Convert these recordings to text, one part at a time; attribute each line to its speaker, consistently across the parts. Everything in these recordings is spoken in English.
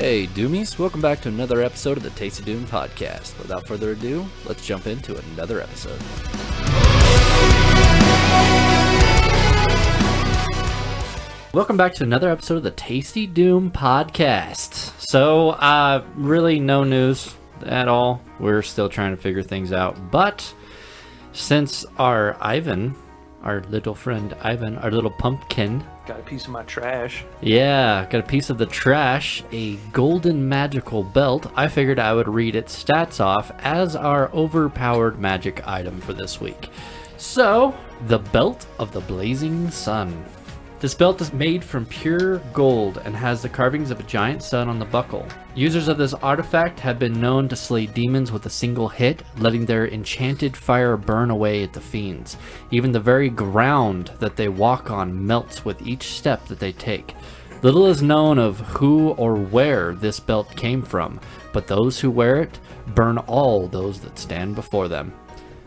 Speaker 1: Hey, Doomies. Welcome back to another episode of the TastyDoom podcast. Without further ado, let's jump into another episode. Welcome back to another episode of the TastyDoom podcast. So, really no news at all. We're still trying to figure things out. But since our Iven, our little friend Iven, our little pumpkin,
Speaker 2: got a piece of my trash.
Speaker 1: Yeah, got a piece of the trash, a golden magical belt. I figured I would read its stats off as our overpowered magic item for this week. So, the Belt of the Blazing Sun. This belt is made from pure gold and has the carvings of a giant sun on the buckle. Users of this artifact have been known to slay demons with a single hit, letting their enchanted fire burn away at the fiends. Even the very ground that they walk on melts with each step that they take. Little is known of who or where this belt came from, but those who wear it burn all those that stand before them.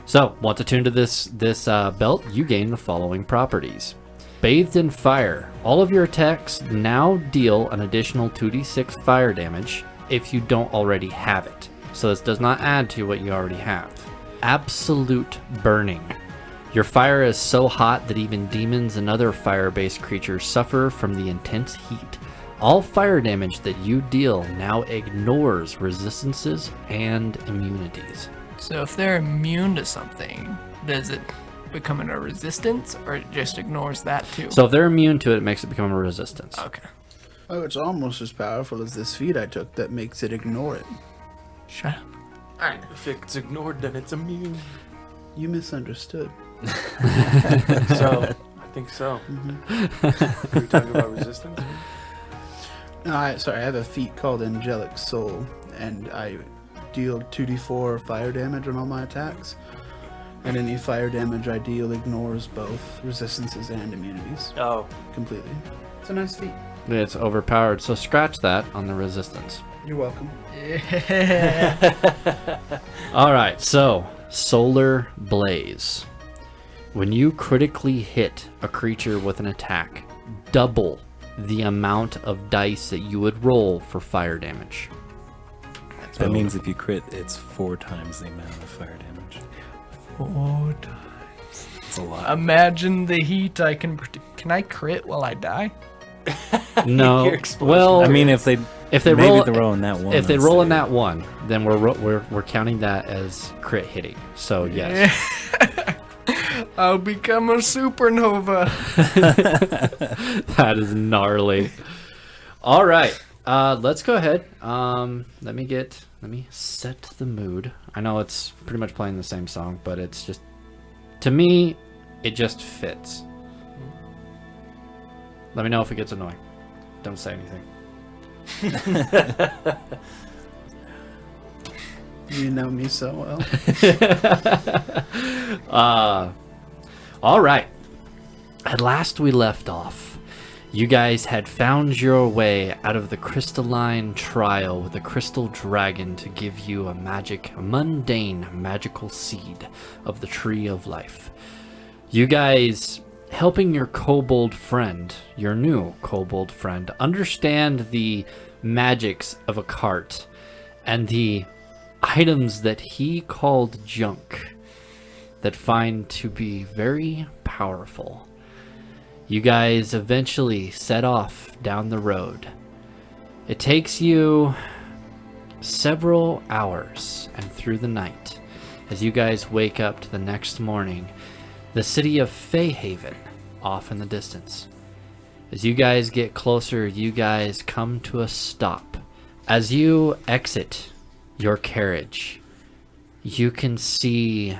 Speaker 1: So, once attuned to this belt, you gain the following properties. Bathed in fire, all of your attacks now deal an additional 2d6 fire damage if you don't already have it. So this does not add to what you already have. Absolute burning. Your fire is so hot that even demons and other fire-based creatures suffer from the intense heat. All fire damage that you deal now ignores resistances and immunities.
Speaker 3: So if they're immune to something, does it become a resistance, or it just ignores that too?
Speaker 1: So if they're immune to it, it makes it become a resistance.
Speaker 3: Okay.
Speaker 4: Oh, it's almost as powerful as this feat I took that makes it ignore it.
Speaker 3: Shut up. Alright.
Speaker 2: If it's ignored, then it's immune.
Speaker 4: You misunderstood.
Speaker 2: So, I think so.
Speaker 4: Mm-hmm.
Speaker 2: Are we talking about resistance?
Speaker 4: No, I have a feat called Angelic Soul, and I deal 2d4 fire damage on all my attacks. And any fire damage I deal ignores both resistances and immunities.
Speaker 2: Oh.
Speaker 4: Completely. It's a nice feat.
Speaker 1: It's overpowered, so scratch that on the resistance.
Speaker 4: You're welcome.
Speaker 1: Alright, so Solar Blaze. When you critically hit a creature with an attack, double the amount of dice that you would roll for fire damage.
Speaker 5: That means if you crit, it's 4 times the amount of fire damage.
Speaker 3: 4 times.
Speaker 5: It's a lot.
Speaker 3: Imagine the heat I can I crit while I die?
Speaker 1: No. Well,
Speaker 5: I mean, if they maybe
Speaker 1: roll,
Speaker 5: they're rolling that one.
Speaker 1: if they roll in that one, then we're counting that as crit hitting. So yes.
Speaker 3: I'll become a supernova.
Speaker 1: That is gnarly. All right. Let's go ahead. Let me set the mood. I know it's pretty much playing the same song, but it's just, to me, it just fits. Let me know if it gets annoying. Don't say anything.
Speaker 4: You know me so well.
Speaker 1: All right. At last we left off. You guys had found your way out of the crystalline trial with a crystal dragon to give you a mundane magical seed of the tree of life. You guys helping your kobold friend, your new kobold friend, understand the magics of a cart and the items that he called junk that find to be very powerful. You guys eventually set off down the road. It takes you several hours and through the night as you guys wake up to the next morning, the city of Fayhaven off in the distance. As you guys get closer, you guys come to a stop. As you exit your carriage, you can see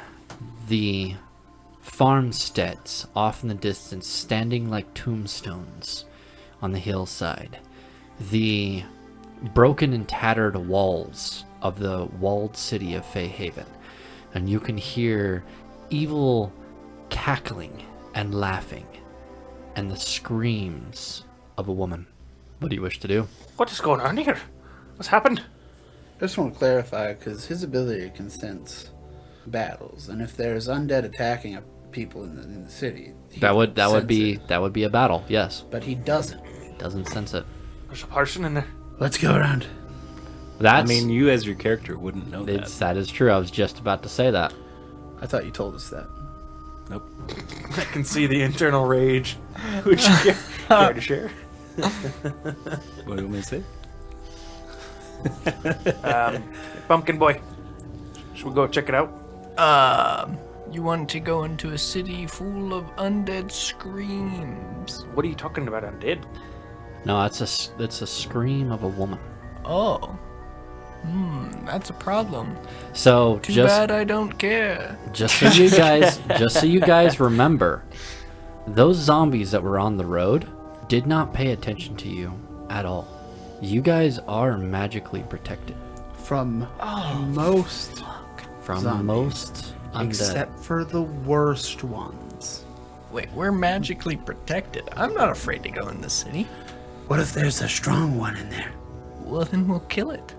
Speaker 1: the farmsteads off in the distance standing like tombstones on the hillside. The broken and tattered walls of the walled city of Fayhaven. And you can hear evil cackling and laughing and the screams of a woman. What do you wish to do?
Speaker 2: What is going on here? What's happened?
Speaker 4: I just want to clarify, because his ability can sense battles, and if there's undead attacking people in the city,
Speaker 1: That would be a battle. Yes.
Speaker 4: But he doesn't.
Speaker 1: Doesn't sense it.
Speaker 2: There's a person in there.
Speaker 4: Let's go around.
Speaker 1: That's.
Speaker 5: I mean, you as your character wouldn't know
Speaker 1: that is true. I was just about to say that.
Speaker 4: I thought you told us that.
Speaker 5: Nope.
Speaker 2: I can see the internal rage. Would you care to share?
Speaker 5: What do you want me to say?
Speaker 2: Pumpkin boy. Should we go check it out?
Speaker 3: You want to go into a city full of undead screams.
Speaker 2: What are you talking about, undead?
Speaker 1: No, it's a scream of a woman.
Speaker 3: Oh. That's a problem.
Speaker 1: So
Speaker 3: Too
Speaker 1: just
Speaker 3: bad I don't care.
Speaker 1: just so you guys remember, those zombies that were on the road did not pay attention to you at all. You guys are magically protected
Speaker 4: From most
Speaker 1: from
Speaker 4: Zombies.
Speaker 1: most undead.
Speaker 4: except for the worst ones.
Speaker 3: Wait, we're magically protected. I'm not afraid to go in the city.
Speaker 4: What if there's a strong one in there?
Speaker 3: Well, then we'll kill it.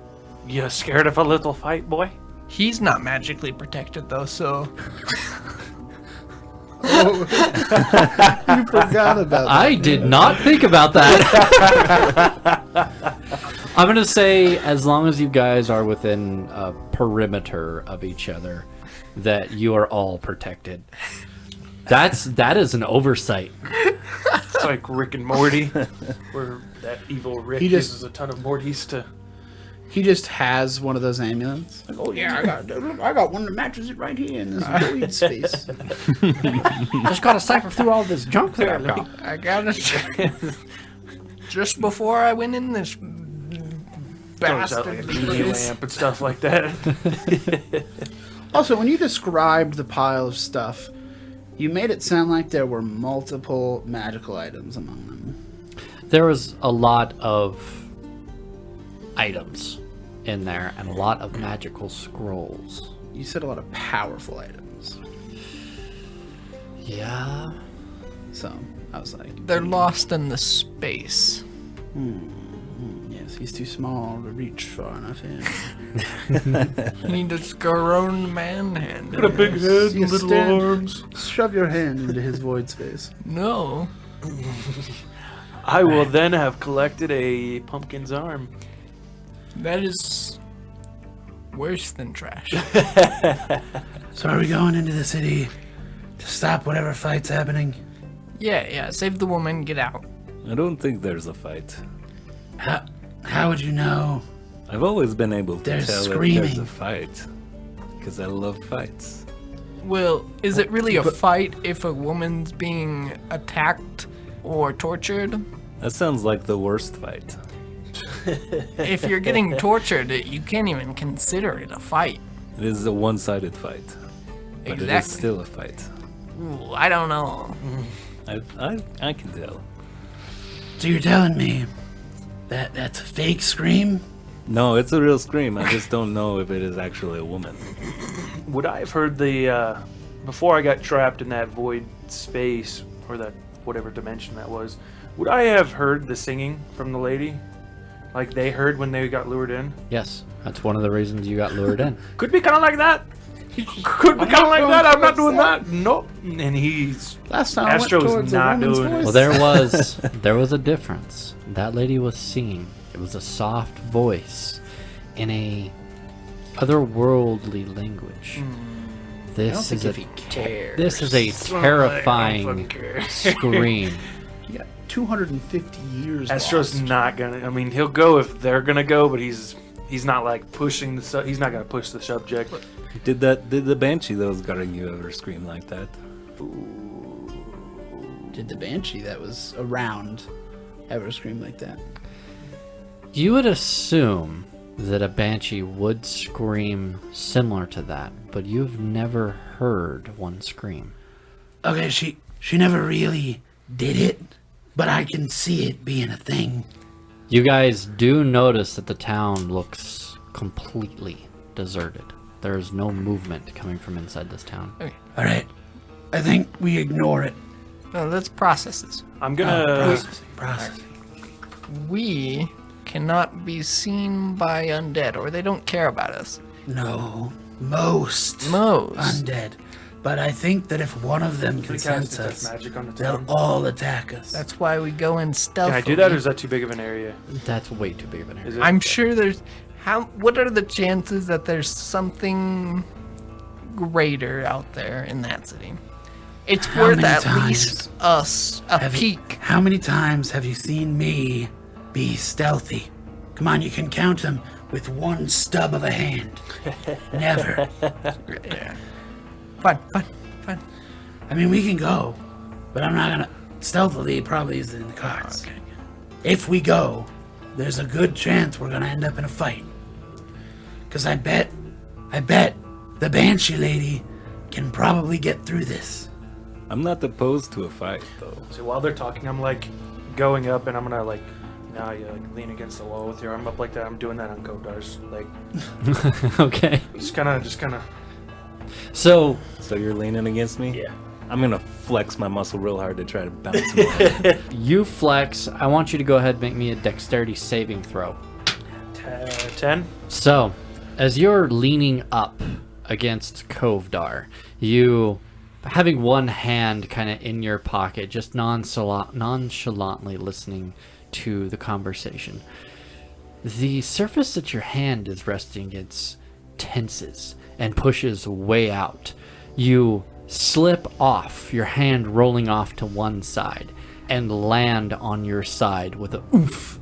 Speaker 2: You scared of a little fight, boy?
Speaker 3: He's not magically protected, though, so...
Speaker 4: You forgot about that.
Speaker 1: I did not think about that. I'm gonna say, as long as you guys are within a perimeter of each other, that you are all protected. That is an oversight.
Speaker 2: It's like Rick and Morty, where that evil Rick
Speaker 4: He just-
Speaker 2: uses a ton of Mortys to...
Speaker 4: He just has one of those amulets. Like, oh yeah, I got one that matches it right here in this void space.
Speaker 1: Just gotta cipher through all this junk that I've got.
Speaker 3: I gotta... Just before I went in this...
Speaker 2: Turns out like a TV lamp and stuff like that.
Speaker 4: Also, when you described the pile of stuff, you made it sound like there were multiple magical items among them.
Speaker 1: There was a lot of items in there and a lot of magical scrolls.
Speaker 4: You said a lot of powerful items.
Speaker 1: Yeah.
Speaker 4: So, I was like,
Speaker 3: They're lost in the space.
Speaker 4: yes, he's too small to reach far enough in.
Speaker 3: He just grown manhandle.
Speaker 2: Got a big head
Speaker 4: You
Speaker 2: and little
Speaker 4: stand-
Speaker 2: arms.
Speaker 4: Shove your hand into his void space.
Speaker 3: No.
Speaker 2: I will then have collected a pumpkin's arm.
Speaker 3: That is... worse than trash.
Speaker 4: So are we going into the city to stop whatever fight's happening?
Speaker 3: Yeah, save the woman, get out.
Speaker 5: I don't think there's a fight.
Speaker 4: How would you know?
Speaker 5: I've always been able to
Speaker 4: They're
Speaker 5: tell if there's
Speaker 4: screaming.
Speaker 5: a fight. Because I love fights.
Speaker 3: Well, is it really a fight if a woman's being attacked or tortured?
Speaker 5: That sounds like the worst fight.
Speaker 3: If you're getting tortured, you can't even consider it a fight.
Speaker 5: It is a one-sided fight. But it is
Speaker 3: Exactly.
Speaker 5: still a fight.
Speaker 3: Ooh, I don't know.
Speaker 5: I can tell.
Speaker 4: So you're telling me that that's a fake scream?
Speaker 5: No, it's a real scream. I just don't know if it is actually a woman.
Speaker 2: Would I have heard the, before I got trapped in that void space, or that whatever dimension that was, would I have heard the singing from the lady? Like they heard when they got lured in?
Speaker 1: Yes, that's one of the reasons you got lured in.
Speaker 2: Could be kind of like that. Could be kind of like that. I'm not doing that. Nope. And he's...
Speaker 4: Last time
Speaker 2: Astro's
Speaker 4: I went towards
Speaker 2: not
Speaker 4: a woman's
Speaker 2: doing it.
Speaker 4: voice.
Speaker 1: Well, there was a difference. That lady was singing. It was a soft voice in a otherworldly language. This is a this is a terrifying scream.
Speaker 4: You got 250 years
Speaker 2: Astro's
Speaker 4: lost.
Speaker 2: not gonna... I mean, he'll go if they're gonna go, but he's not like pushing the... He's not gonna push the subject.
Speaker 5: Did the banshee that was guarding you ever scream like that?
Speaker 4: Did the banshee that was around ever scream like that?
Speaker 1: You would assume that a banshee would scream similar to that, but you've never heard one scream.
Speaker 4: Okay, she never really did it, but I can see it being a thing.
Speaker 1: You guys do notice that the town looks completely deserted. There is no movement coming from inside this town.
Speaker 3: Okay.
Speaker 4: All right, I think we ignore it.
Speaker 3: No, let's process this.
Speaker 2: I'm gonna...
Speaker 4: Processing.
Speaker 3: We cannot be seen by undead, or they don't care about us.
Speaker 4: No, most
Speaker 3: Most.
Speaker 4: undead But I think that if one of them
Speaker 2: Can
Speaker 4: consents
Speaker 2: cast detect
Speaker 4: us,
Speaker 2: magic on the
Speaker 4: they'll
Speaker 2: town?
Speaker 4: all attack us.
Speaker 3: That's why we go in stealthily.
Speaker 2: Can I do that, or is that too big of an area?
Speaker 1: That's way too big of an area.
Speaker 2: Is it?
Speaker 3: I'm sure there's... What are the chances that there's something greater out there in that city? It's
Speaker 4: How
Speaker 3: worth
Speaker 4: many
Speaker 3: at
Speaker 4: times
Speaker 3: least us a peek.
Speaker 4: How many times have you seen me be stealthy? Come on, you can count them with one stub of a hand. Never.
Speaker 3: Yeah. Fine.
Speaker 4: I mean, we can go, but I'm not gonna... Stealthily probably is in the cards.
Speaker 3: Okay.
Speaker 4: If we go, there's a good chance we're gonna end up in a fight. Because I bet the Banshee lady can probably get through this.
Speaker 5: I'm not opposed to a fight, though.
Speaker 2: So while they're talking, I'm like going up, and I'm gonna like, you lean against the wall with your arm up like that. I'm doing that on Kodar's, like,
Speaker 1: Okay.
Speaker 2: just kind of.
Speaker 1: So
Speaker 5: So you're leaning against me?
Speaker 2: Yeah.
Speaker 5: I'm gonna flex my muscle real hard to try to bounce him off.
Speaker 1: you flex. I want you to go ahead and make me a dexterity saving throw.
Speaker 2: 10.
Speaker 1: So, as you're leaning up against Kovdar, you having one hand kind of in your pocket, just nonchalantly listening to the conversation. The surface that your hand is resting against tenses and pushes way out. You slip off, your hand rolling off to one side, and land on your side with a oomph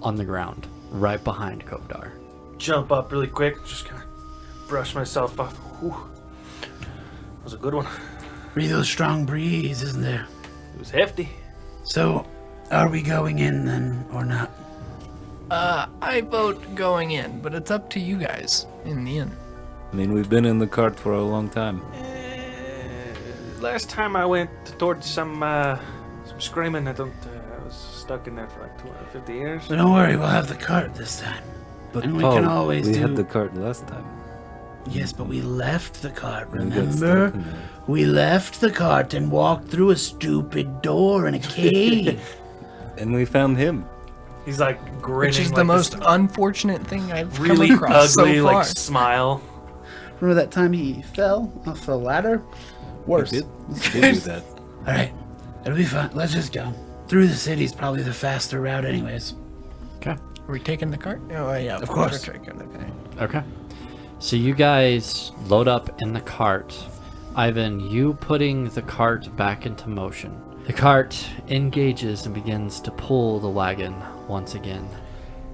Speaker 1: on the ground, right behind Kovdar.
Speaker 2: Jump up really quick, just kind of brush myself off. Whew. That was a good one.
Speaker 4: Real strong breeze, isn't there?
Speaker 2: It was hefty.
Speaker 4: So, are we going in then, or not?
Speaker 3: I vote going in, but it's up to you guys in the end.
Speaker 5: I mean, we've been in the cart for a long time.
Speaker 2: Last time I went towards some screaming, I was stuck in there for like 250 years.
Speaker 4: So don't worry, we'll have the cart this time.
Speaker 5: But
Speaker 4: And we
Speaker 5: Paul,
Speaker 4: can always
Speaker 5: we
Speaker 4: do...
Speaker 5: had the cart last time.
Speaker 4: Yes, but we left the cart,
Speaker 5: And we got
Speaker 4: remember?
Speaker 5: stuck in there.
Speaker 4: We left the cart and walked through a stupid door in a cave.
Speaker 5: And we found him.
Speaker 2: He's like grinning.
Speaker 3: Which is
Speaker 2: like
Speaker 3: the most
Speaker 2: this
Speaker 3: unfortunate thing I've
Speaker 2: really
Speaker 3: come across
Speaker 2: ugly,
Speaker 3: so far.
Speaker 2: like smile.
Speaker 4: Remember that time he fell off the ladder? Worse.
Speaker 5: We did do that.
Speaker 4: Alright, it'll be fine. Let's just go. Through the city's probably the faster route anyways.
Speaker 1: Okay.
Speaker 3: Are we taking the cart? Oh, yeah,
Speaker 4: Of course.
Speaker 3: we're taking it.
Speaker 1: Okay. So you guys load up in the cart. Ivan, you putting the cart back into motion. The cart engages and begins to pull the wagon once again.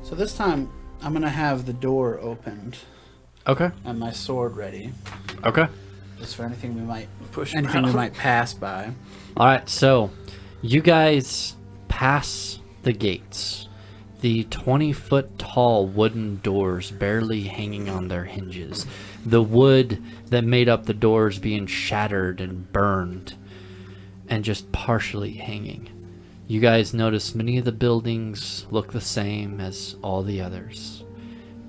Speaker 4: So this time, I'm gonna have the door opened
Speaker 1: Okay.
Speaker 4: and my sword ready.
Speaker 1: Okay.
Speaker 4: Just for anything we might
Speaker 2: Push
Speaker 4: pass by.
Speaker 1: All right. So you guys pass the gates. The 20-foot tall wooden doors barely hanging on their hinges. The wood that made up the doors being shattered and burned and just partially hanging. You guys notice many of the buildings look the same as all the others.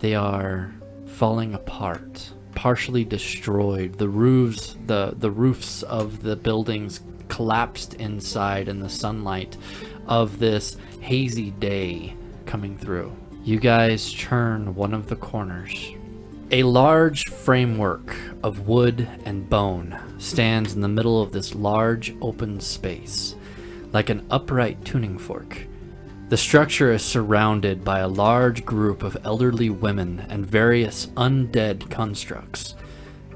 Speaker 1: They are falling apart, partially destroyed. The roofs of the buildings collapsed inside in the sunlight of this hazy day coming through. You guys turn one of the corners. A large framework of wood and bone stands in the middle of this large open space, like an upright tuning fork. The structure is surrounded by a large group of elderly women and various undead constructs.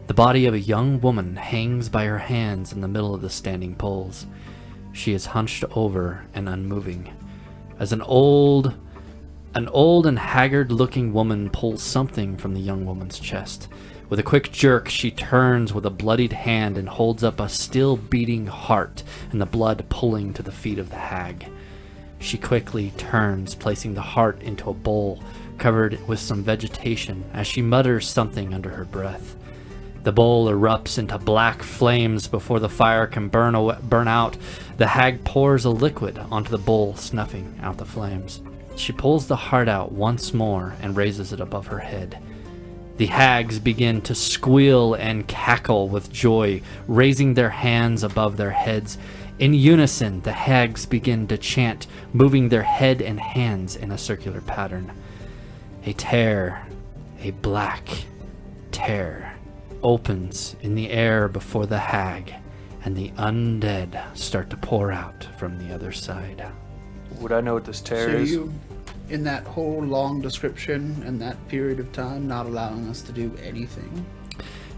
Speaker 1: The body of a young woman hangs by her hands in the middle of the standing poles. She is hunched over and unmoving. As an old and haggard-looking woman pulls something from the young woman's chest. With a quick jerk, she turns with a bloodied hand and holds up a still-beating heart and the blood pulling to the feet of the hag. She quickly turns, placing the heart into a bowl covered with some vegetation as she mutters something under her breath. The bowl erupts into black flames before the fire can burn out. The hag pours a liquid onto the bowl, snuffing out the flames. She pulls the heart out once more and raises it above her head. The hags begin to squeal and cackle with joy, raising their hands above their heads. In unison, the hags begin to chant, moving their head and hands in a circular pattern. A tear, a black tear, opens in the air before the hag, and the undead start to pour out from the other side.
Speaker 2: Would I know what this tear
Speaker 4: So
Speaker 2: is?
Speaker 4: you, in that whole long description and that period of time, not allowing us to do anything.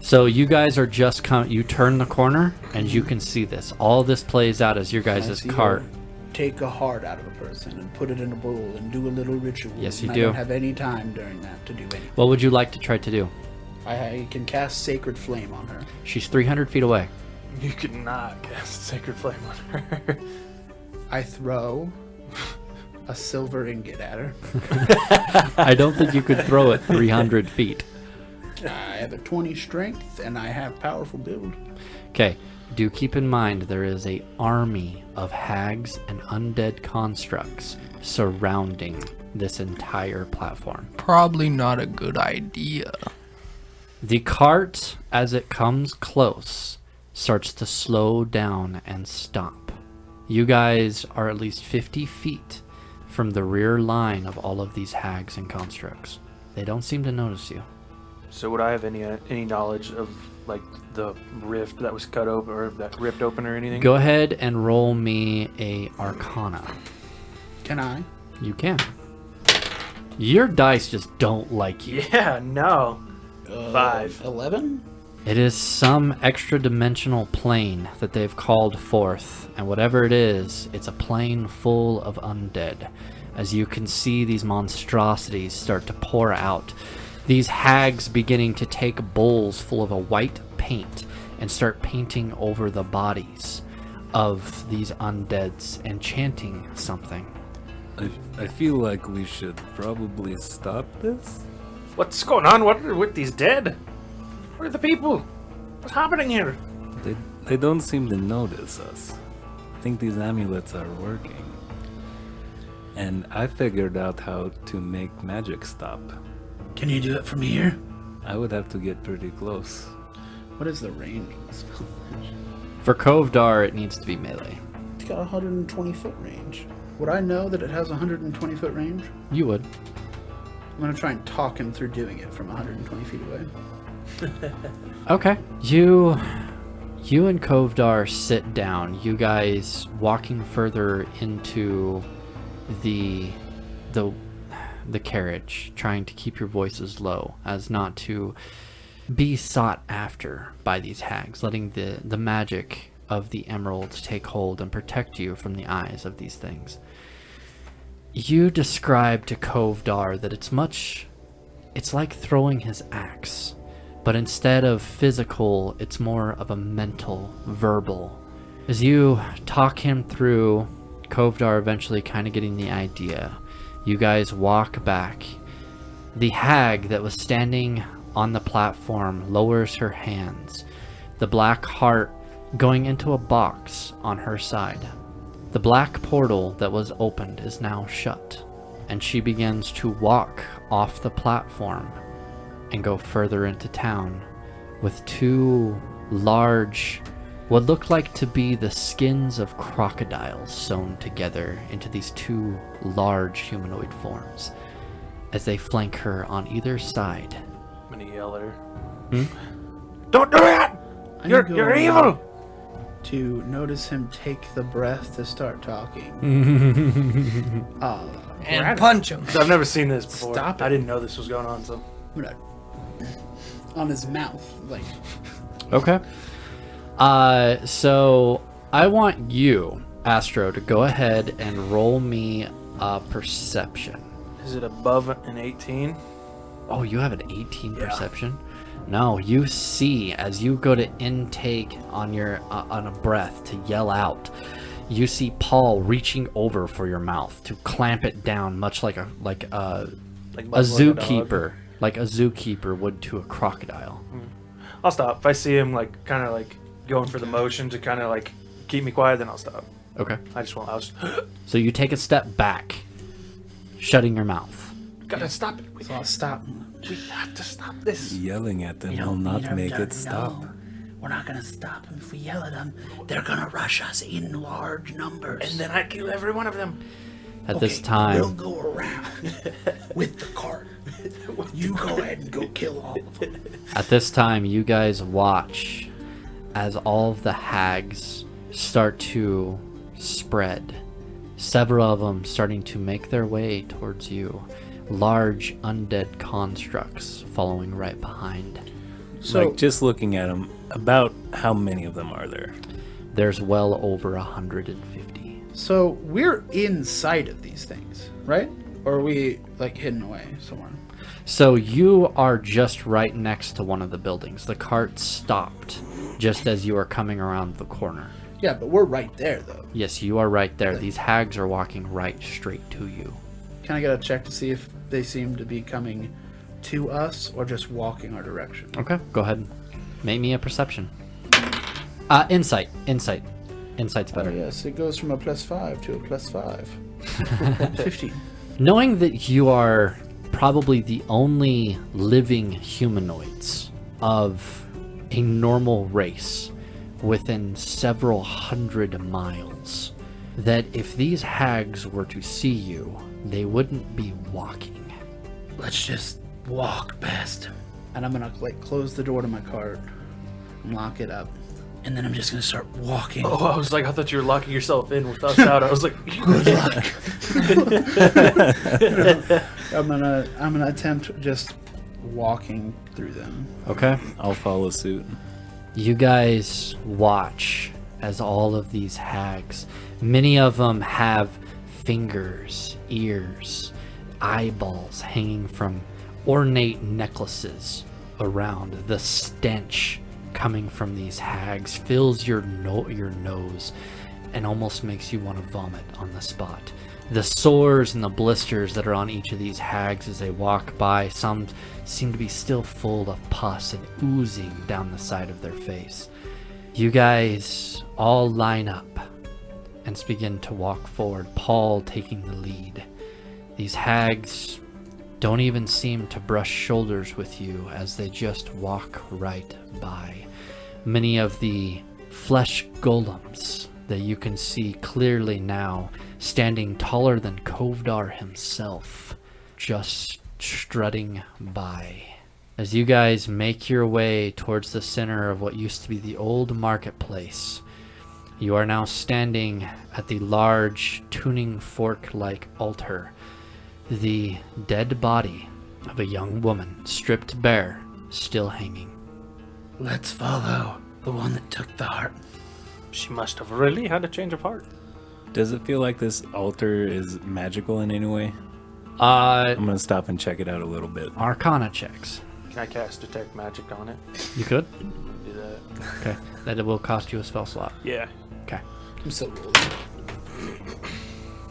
Speaker 1: So you guys are just you turn the corner, and you can see this. All this plays out as your
Speaker 4: I
Speaker 1: guys'
Speaker 4: see
Speaker 1: cart.
Speaker 4: her take a heart out of a person and put it in a bowl and do a little ritual.
Speaker 1: Yes, you
Speaker 4: and
Speaker 1: do.
Speaker 4: I don't have any time during that to do anything.
Speaker 1: What would you like to try to do?
Speaker 4: I can cast Sacred Flame on her.
Speaker 1: She's 300 feet away.
Speaker 2: You could not cast Sacred Flame on her.
Speaker 4: I throw a silver ingot at her.
Speaker 1: I don't think you could throw it 300 feet.
Speaker 4: I have a 20 strength and I have powerful build.
Speaker 1: Okay, do keep in mind there is a army of hags and undead constructs surrounding this entire platform.
Speaker 3: Probably not a good idea.
Speaker 1: The cart, as it comes close, starts to slow down and stop. You guys are at least 50 feet from the rear line of all of these hags and constructs. They don't seem to notice you.
Speaker 2: So would I have any knowledge of like the rift that was cut open or that ripped open or anything?
Speaker 1: Go ahead and roll me a Arcana.
Speaker 4: Can I?
Speaker 1: You can. Your dice just don't like you.
Speaker 2: Yeah, no. 5.
Speaker 4: 11?
Speaker 1: It is some extra dimensional plane that they've called forth, and whatever it is, it's a plane full of undead. As you can see, these monstrosities start to pour out. These hags beginning to take bowls full of a white paint and start painting over the bodies of these undeads and chanting something.
Speaker 5: I feel like we should probably stop this.
Speaker 2: What's going on? What are with these dead? Where are the people? What's happening here?
Speaker 5: They don't seem to notice us. I think these amulets are working. And I figured out how to make magic stop.
Speaker 4: Can you do it from here?
Speaker 5: I would have to get pretty close.
Speaker 4: What is the range of this?
Speaker 1: For Kovdar, it needs to be melee.
Speaker 4: It's got a 120 foot range. Would I know that it has a 120 foot range?
Speaker 1: You would.
Speaker 4: I'm gonna try and talk him through doing it from 120 feet away.
Speaker 1: Okay. You and Kovdar sit down. You guys walking further into the carriage, trying to keep your voices low as not to be sought after by these hags, letting the magic of the emeralds take hold and protect you from the eyes of these things. You describe to Kovdar that it's like throwing his axe, but instead of physical, it's more of a mental, verbal. As you talk him through, Kovdar eventually kind of getting the idea. You guys walk back. The hag that was standing on the platform lowers her hands, the black heart going into a box on her side. The black portal that was opened is now shut, and she begins to walk off the platform and go further into town with two large, what look like to be the skins of crocodiles sewn together into these two large humanoid forms as they flank her on either side.
Speaker 2: I'm gonna yell at her.
Speaker 1: Hmm?
Speaker 2: Don't do that!
Speaker 4: I'm
Speaker 2: You're
Speaker 4: going
Speaker 2: evil!
Speaker 4: To notice him take the breath to start talking.
Speaker 3: And punch him.
Speaker 2: So I've never seen this before.
Speaker 4: Stop it.
Speaker 2: I didn't know this was going on, so.
Speaker 4: I'm gonna on his mouth, like.
Speaker 1: Okay. So I want you, Astro, to go ahead and roll me a perception.
Speaker 2: Is it above an 18?
Speaker 1: Oh, you have an 18 perception? No, you see as you go to intake on your on a breath to yell out. You see Paul reaching over for your mouth to clamp it down, much like a zookeeper, like a zookeeper would to a crocodile.
Speaker 2: I'll stop. If I see him like kind of like going for the motion to kind of like keep me quiet, then I'll stop.
Speaker 1: Okay.
Speaker 2: I was
Speaker 1: So you take a step back, shutting your mouth.
Speaker 2: gotta stop it. We
Speaker 4: So I'll stop.
Speaker 2: have to stop this.
Speaker 5: Yelling at them
Speaker 4: We
Speaker 5: will
Speaker 4: don't need
Speaker 5: not
Speaker 4: him
Speaker 5: make
Speaker 4: to
Speaker 5: it stop.
Speaker 4: know. We're not gonna stop them if we yell at them. They're gonna rush us in large numbers.
Speaker 2: And then I kill every one of them.
Speaker 1: At this
Speaker 4: We'll
Speaker 1: time,
Speaker 4: go around with the cart. You go ahead and go kill all of them.
Speaker 1: at this time, you guys watch as all of the hags start to spread. Several of them starting to make their way towards you. Large undead constructs following right behind.
Speaker 4: So
Speaker 5: Like, just looking at them, about how many of them are there?
Speaker 1: There's well over 150.
Speaker 4: So we're inside of these things, right? Or are we like hidden away somewhere?
Speaker 1: So you are just right next to one of the buildings. The cart stopped just as you are coming around the corner.
Speaker 4: Yeah, but we're right there though.
Speaker 1: Yes, you are right there. These hags are walking right straight to you.
Speaker 4: Can I get a check to see if they seem to be coming to us or just walking our direction?
Speaker 1: Okay, go ahead. Make me a perception. Insight. Insight's
Speaker 4: Oh
Speaker 1: better.
Speaker 4: yes, it goes from a +5 to a +5. 15.
Speaker 1: Knowing that you are probably the only living humanoids of a normal race within several hundred miles, that if these hags were to see you, they wouldn't be walking.
Speaker 4: Let's just walk past him. And I'm gonna like close the door to my cart and lock it up. And then I'm just gonna start walking.
Speaker 2: Oh, I was like, I thought you were locking yourself in with us out. I was like,
Speaker 4: Good luck. I'm gonna attempt just walking through them.
Speaker 1: Okay.
Speaker 5: I'll follow suit.
Speaker 1: You guys watch as all of these hags, many of them have fingers, ears, eyeballs hanging from ornate necklaces around. The stench coming from these hags fills your nose and almost makes you want to vomit on the spot. The sores and the blisters that are on each of these hags as they walk by, some seem to be still full of pus and oozing down the side of their face. You guys all line up and begin to walk forward, Paul taking the lead. These hags don't even seem to brush shoulders with you as they just walk right by. Many of the flesh golems that you can see clearly now, standing taller than Kovdar himself, just strutting by. As you guys make your way towards the center of what used to be the old marketplace, you are now standing at the large tuning fork-like altar. The dead body of a young woman, stripped bare, still hanging.
Speaker 4: Let's follow the one that took the heart.
Speaker 2: she must have really had a change of heart.
Speaker 5: Does it feel like this altar is magical in any way?
Speaker 1: Uh,
Speaker 5: I'm gonna stop and check it out a little bit.
Speaker 1: Arcana checks.
Speaker 2: Can I cast Detect Magic on it?
Speaker 1: You could?
Speaker 2: Do that.
Speaker 1: Okay. That will cost you a spell slot.
Speaker 2: Yeah.
Speaker 1: Okay.
Speaker 4: I'm still rolling.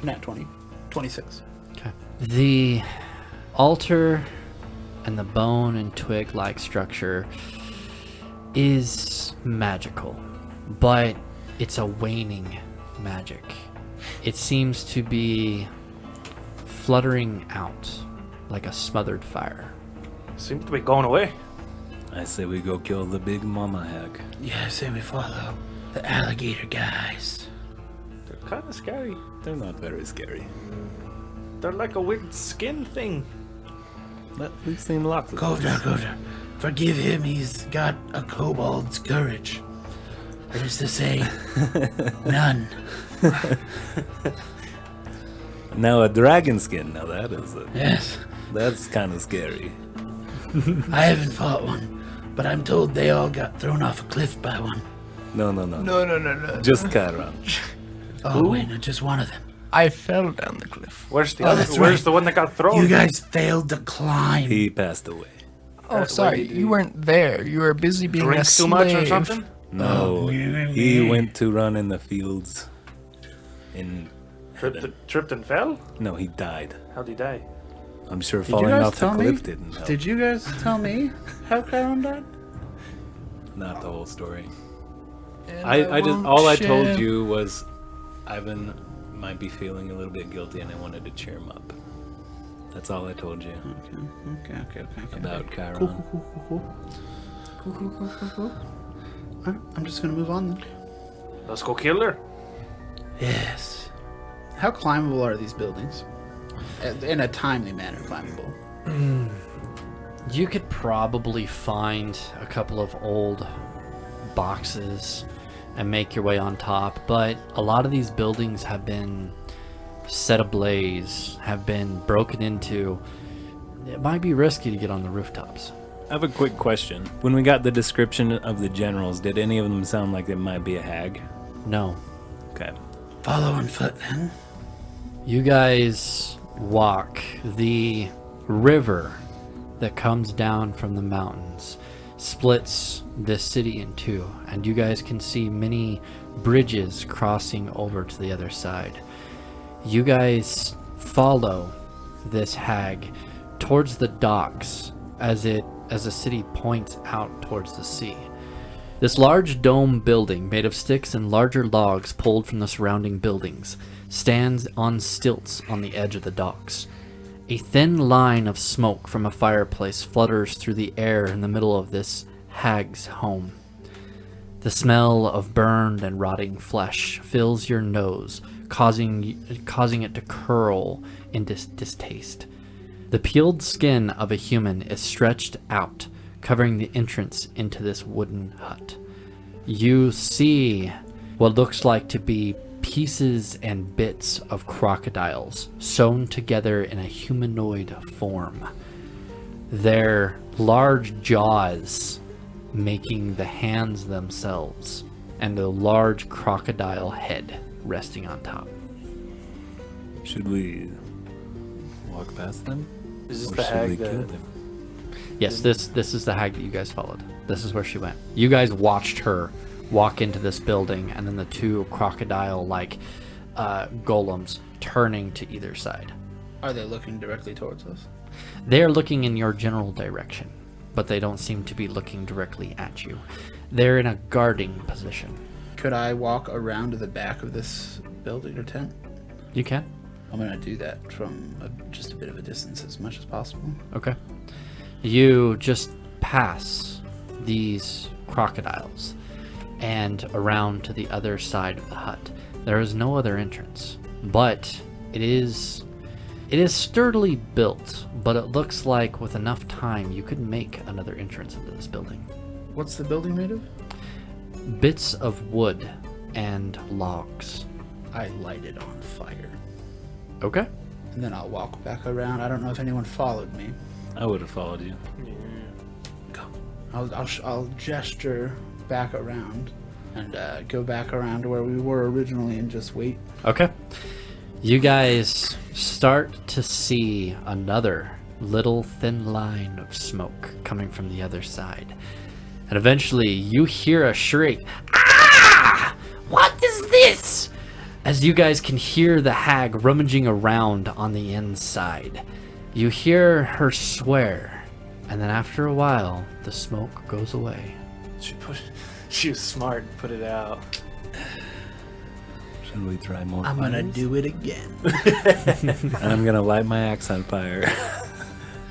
Speaker 4: Nat 20. 26.
Speaker 1: Okay. The altar and the bone and twig like structure is magical, but it's a waning magic. It seems to be fluttering out like a smothered fire.
Speaker 2: Seems to be going away.
Speaker 5: I say we go kill the big mama hag.
Speaker 4: Yeah, I say we follow the alligator guys.
Speaker 2: They're kind of scary.
Speaker 5: They're not very scary.
Speaker 2: They're like a weird skin thing.
Speaker 5: But we've seen lots of
Speaker 4: Kovdar. Forgive him, he's got a kobold's courage. That is to say, none.
Speaker 5: Now a dragon skin. Now that is
Speaker 4: Yes,
Speaker 5: that's kind of scary.
Speaker 4: I haven't fought one, but I'm told they all got thrown off a cliff by one.
Speaker 5: No.
Speaker 3: No.
Speaker 5: Just Chiron.
Speaker 4: Oh, wait, not just one of them.
Speaker 3: I fell down the cliff.
Speaker 2: Where's the
Speaker 4: Oh,
Speaker 2: other?
Speaker 4: that's
Speaker 2: Where's
Speaker 4: right.
Speaker 2: the one that got thrown?
Speaker 4: You guys failed to climb.
Speaker 5: He passed away.
Speaker 3: Oh,
Speaker 2: What
Speaker 3: sorry,
Speaker 2: did he
Speaker 3: you
Speaker 2: do?
Speaker 3: weren't there. You were busy being
Speaker 2: Drink
Speaker 3: a
Speaker 2: too
Speaker 3: slave.
Speaker 2: much or something?
Speaker 5: No, he went to run in the fields. In
Speaker 2: Tripped and fell?
Speaker 5: no, he died.
Speaker 2: How'd he die?
Speaker 5: I'm sure
Speaker 4: Did you
Speaker 5: falling
Speaker 4: guys
Speaker 5: off the
Speaker 4: tell me?
Speaker 5: cliff didn't help.
Speaker 4: Did you guys tell me how Chiron died?
Speaker 5: Not the whole story.
Speaker 3: And
Speaker 5: I just
Speaker 3: won't
Speaker 5: all I told
Speaker 3: share.
Speaker 5: you was Ivan might be feeling a little bit guilty, and I wanted to cheer him up. That's all I told you
Speaker 4: Okay.
Speaker 5: about Chiron.
Speaker 4: Cool. Alright, I'm just gonna move on then.
Speaker 2: Let's go kill her.
Speaker 4: Yes. How climbable are these buildings? In a timely manner, climbable.
Speaker 1: You could probably find a couple of old boxes and make your way on top, but a lot of these buildings have been set ablaze, have been broken into. It might be risky to get on the rooftops.
Speaker 5: I have a quick question. When we got the description of the generals, did any of them sound like it might be a hag?
Speaker 1: No.
Speaker 5: Okay.
Speaker 4: Follow on foot, then.
Speaker 1: You guys walk the river that comes down from the mountains, splits this city in two, and you guys can see many bridges crossing over to the other side. You guys follow this hag towards the docks as the city points out towards the sea. This large dome building made of sticks and larger logs pulled from the surrounding buildings stands on stilts on the edge of the docks. A thin line of smoke from a fireplace flutters through the air in the middle of this hag's home. The smell of burned and rotting flesh fills your nose, causing it to curl in distaste. The peeled skin of a human is stretched out, covering the entrance into this wooden hut. You see what looks like to be pieces and bits of crocodiles sewn together in a humanoid form. Their large jaws making the hands themselves, and a large crocodile head resting on top.
Speaker 5: Should we walk past them?
Speaker 2: Is this
Speaker 5: Or
Speaker 2: the
Speaker 5: should
Speaker 2: hag
Speaker 5: we
Speaker 2: that...
Speaker 5: kill them?
Speaker 1: Yes, this is the hag that you guys followed. This is where she went. You guys watched her walk into this building, and then the two crocodile-like golems turning to either side.
Speaker 4: Are they looking directly towards us?
Speaker 1: They are looking in your general direction, but they don't seem to be looking directly at you. They're in a guarding position.
Speaker 4: Could I walk around to the back of this building or tent?
Speaker 1: You can.
Speaker 4: I'm gonna do that from just a bit of a distance as much as possible.
Speaker 1: Okay. You just pass these crocodiles and around to the other side of the hut. There is no other entrance, but it is sturdily built, but it looks like with enough time you could make another entrance into this building.
Speaker 4: What's the building made of?
Speaker 1: Bits of wood and logs.
Speaker 4: I light it on fire.
Speaker 1: Okay.
Speaker 4: And then I'll walk back around. I don't know if anyone followed me.
Speaker 5: I would have followed you.
Speaker 4: Go. I'll gesture back around and go back around to where we were originally and just wait.
Speaker 1: Okay. You guys start to see another little thin line of smoke coming from the other side. And eventually you hear a shriek. Ah! What is this? As you guys can hear the hag rummaging around on the inside. You hear her swear. And then after a while, the smoke goes away.
Speaker 2: She was smart and put it out.
Speaker 5: Should we try more?
Speaker 4: I'm gonna
Speaker 5: fires?
Speaker 4: do it again.
Speaker 5: And I'm gonna light my axe on fire.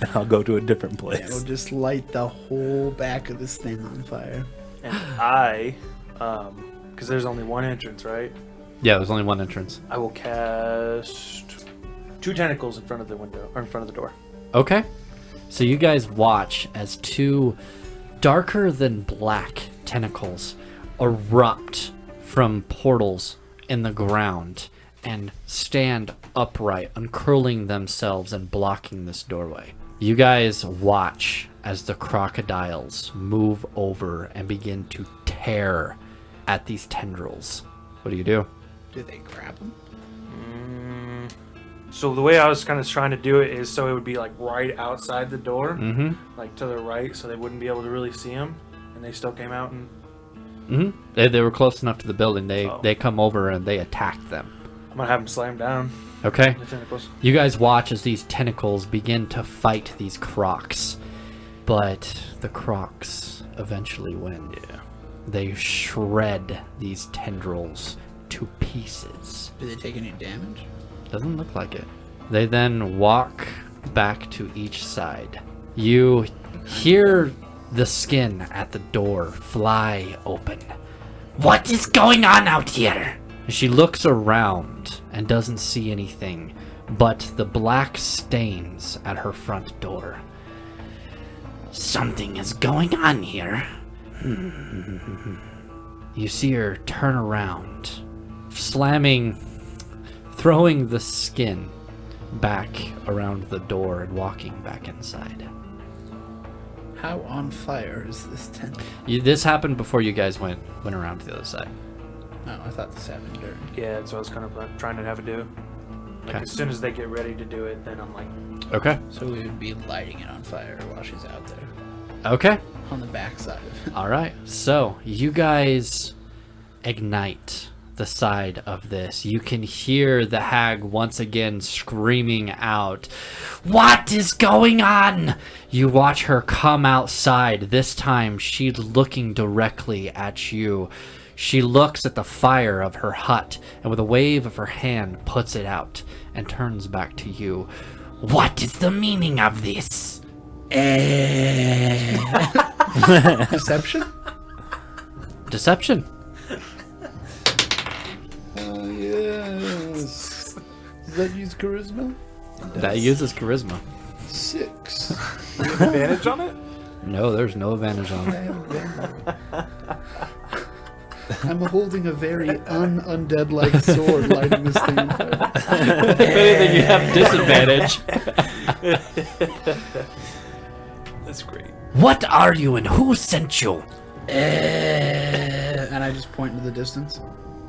Speaker 5: And I'll go to a different
Speaker 4: It'll
Speaker 5: place.
Speaker 4: just light the whole back of this thing on fire.
Speaker 2: And I, because there's only one entrance, right?
Speaker 1: Yeah, there's only one entrance.
Speaker 2: I will cast 2 tentacles in front of the window, or in front of the door.
Speaker 1: Okay. So you guys watch as 2 darker than black tentacles erupt from portals in the ground and stand upright, uncurling themselves and blocking this doorway. You guys watch as the crocodiles move over and begin to tear at these tendrils. What do you do?
Speaker 4: Do they grab them?
Speaker 2: So the way I was kind of trying to do it is so it would be like right outside the door,
Speaker 1: Mm-hmm.
Speaker 2: like to the right, so they wouldn't be able to really see them, and they still came out and
Speaker 1: Mm-hmm. They were close enough to the building.
Speaker 2: Oh.
Speaker 1: They come over and they attack them.
Speaker 2: I'm gonna have them slam down
Speaker 1: Okay.
Speaker 2: the tentacles.
Speaker 1: You guys watch as these tentacles begin to fight these crocs, but the crocs eventually win.
Speaker 2: Yeah.
Speaker 1: They shred these tendrils to pieces.
Speaker 4: Do they take any damage?
Speaker 1: Doesn't look like it. They then walk back to each side. You hear the skin at the door fly open. What is going on out here? She looks around and doesn't see anything but the black stains at her front door. Something is going on here. You see her turn around, throwing the skin back around the door and walking back inside.
Speaker 4: How on fire is this tent?
Speaker 1: This happened before you guys went around to the other side.
Speaker 4: Oh, I thought this happened during.
Speaker 2: Yeah, that's what I was kind of trying to have it do. Like,
Speaker 1: Okay.
Speaker 2: as soon as they get ready to do it, then I'm like,
Speaker 1: Okay.
Speaker 4: So we would be lighting it on fire while she's out there.
Speaker 1: Okay.
Speaker 4: On the backside of it.
Speaker 1: All right. So you guys ignite the side of this. You can hear the hag once again screaming out, "What is going on?" You watch her come outside. This time she's looking directly at you. She looks at the fire of her hut and with a wave of her hand puts it out and turns back to you. "What is the meaning of this?"
Speaker 4: Deception?
Speaker 1: Deception.
Speaker 4: Oh, yes. Does that use charisma?
Speaker 1: That uses charisma.
Speaker 4: 6.
Speaker 2: advantage on it?
Speaker 1: No, there's no advantage on
Speaker 4: I
Speaker 1: it.
Speaker 4: have advantage. I'm holding a very undead-like sword lighting this thing on fire.
Speaker 1: If anything, you have disadvantage.
Speaker 2: That's great.
Speaker 1: What are you and who sent you?
Speaker 4: And I just point into the distance.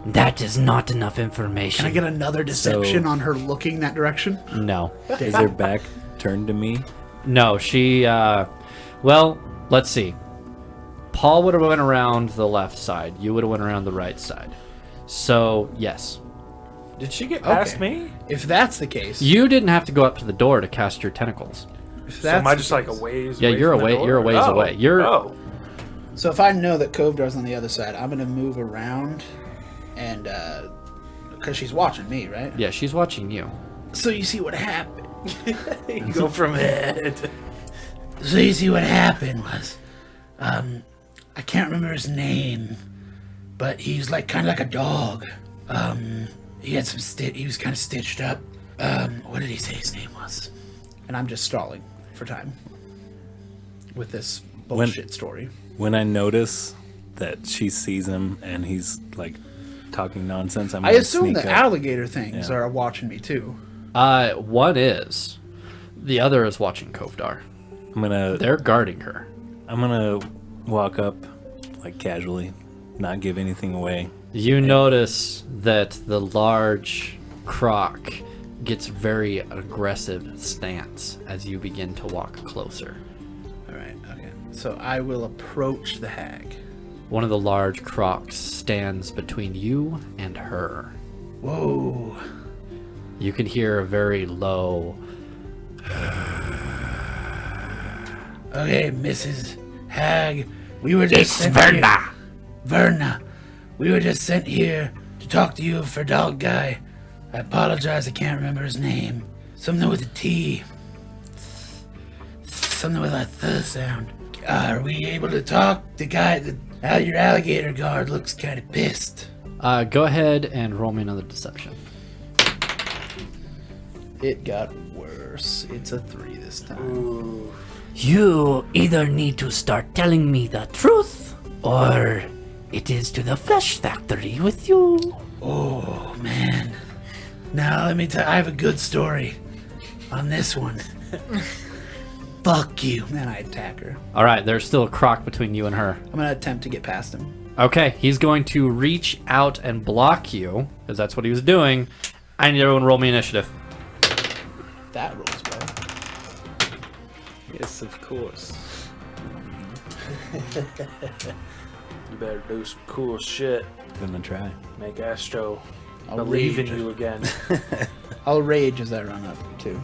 Speaker 1: That is not enough information.
Speaker 4: Can I get another deception
Speaker 5: So-
Speaker 4: on her looking that direction?
Speaker 1: No.
Speaker 5: Is her back turned to me?
Speaker 1: No, she, well, let's see. Paul would have went around the left side. You would have went around the right side. So, yes.
Speaker 2: Did she get past
Speaker 4: Okay.
Speaker 2: me?
Speaker 4: If that's the case,
Speaker 1: You didn't have to go up to the door to cast your tentacles.
Speaker 4: if
Speaker 2: So
Speaker 4: that's
Speaker 2: am I
Speaker 4: the
Speaker 2: just like a
Speaker 4: case-
Speaker 2: ways
Speaker 1: Yeah,
Speaker 2: away
Speaker 1: you're
Speaker 2: from the
Speaker 1: away.
Speaker 2: door?
Speaker 1: You're a ways
Speaker 2: Oh.
Speaker 1: away. You're
Speaker 2: Oh.
Speaker 4: So if I know that Covedar's on the other side, I'm gonna move around, and because she's watching me, right?
Speaker 1: Yeah, she's watching you.
Speaker 4: So you see what happened.
Speaker 2: You go from it.
Speaker 4: So you see what happened was, I can't remember his name, but he was like kind of like a dog. He had some he was kind of stitched up. What did he say his name was? And I'm just stalling for time with this bullshit story.
Speaker 5: When I notice that she sees him and he's like talking nonsense, I'm
Speaker 4: I
Speaker 5: gonna
Speaker 4: assume
Speaker 5: sneak
Speaker 4: the
Speaker 5: up.
Speaker 4: alligator things
Speaker 5: Yeah.
Speaker 4: are watching me too.
Speaker 1: One is. The other is watching Kovdar. They're guarding her.
Speaker 5: I'm gonna walk up like casually, not give anything away.
Speaker 1: You notice that the large croc gets very aggressive stance as you begin to walk closer.
Speaker 4: All right, okay. So I will approach the hag.
Speaker 1: One of the large crocs stands between you and her.
Speaker 4: Whoa.
Speaker 1: You can hear a very low,
Speaker 4: Okay, Mrs. Hag, we were just sent here. Verna. We were just sent here to talk to you for Dog Guy. I apologize, I can't remember his name. Something with a T. Something with a th sound. Are we able to talk? The guy, your alligator guard looks kind of pissed.
Speaker 1: go ahead and roll me another deception.
Speaker 4: It got worse. It's a 3 this time.
Speaker 6: You either need to start telling me the truth, or it is to the flesh factory with you.
Speaker 4: Oh, man. Now, let me tell you, I have a good story on this one. Fuck you. Then I attack her.
Speaker 1: All right, there's still a croc between you and her.
Speaker 4: I'm going to attempt to get past him.
Speaker 1: Okay, he's going to reach out and block you, because that's what he was doing. I need everyone to roll me initiative.
Speaker 4: That rolls well.
Speaker 5: Yes, of course.
Speaker 2: You better do some cool shit.
Speaker 5: Gonna try.
Speaker 2: Make Astro
Speaker 4: I'll
Speaker 2: believe in
Speaker 4: rage.
Speaker 2: you again.
Speaker 4: I'll rage as I run up, too.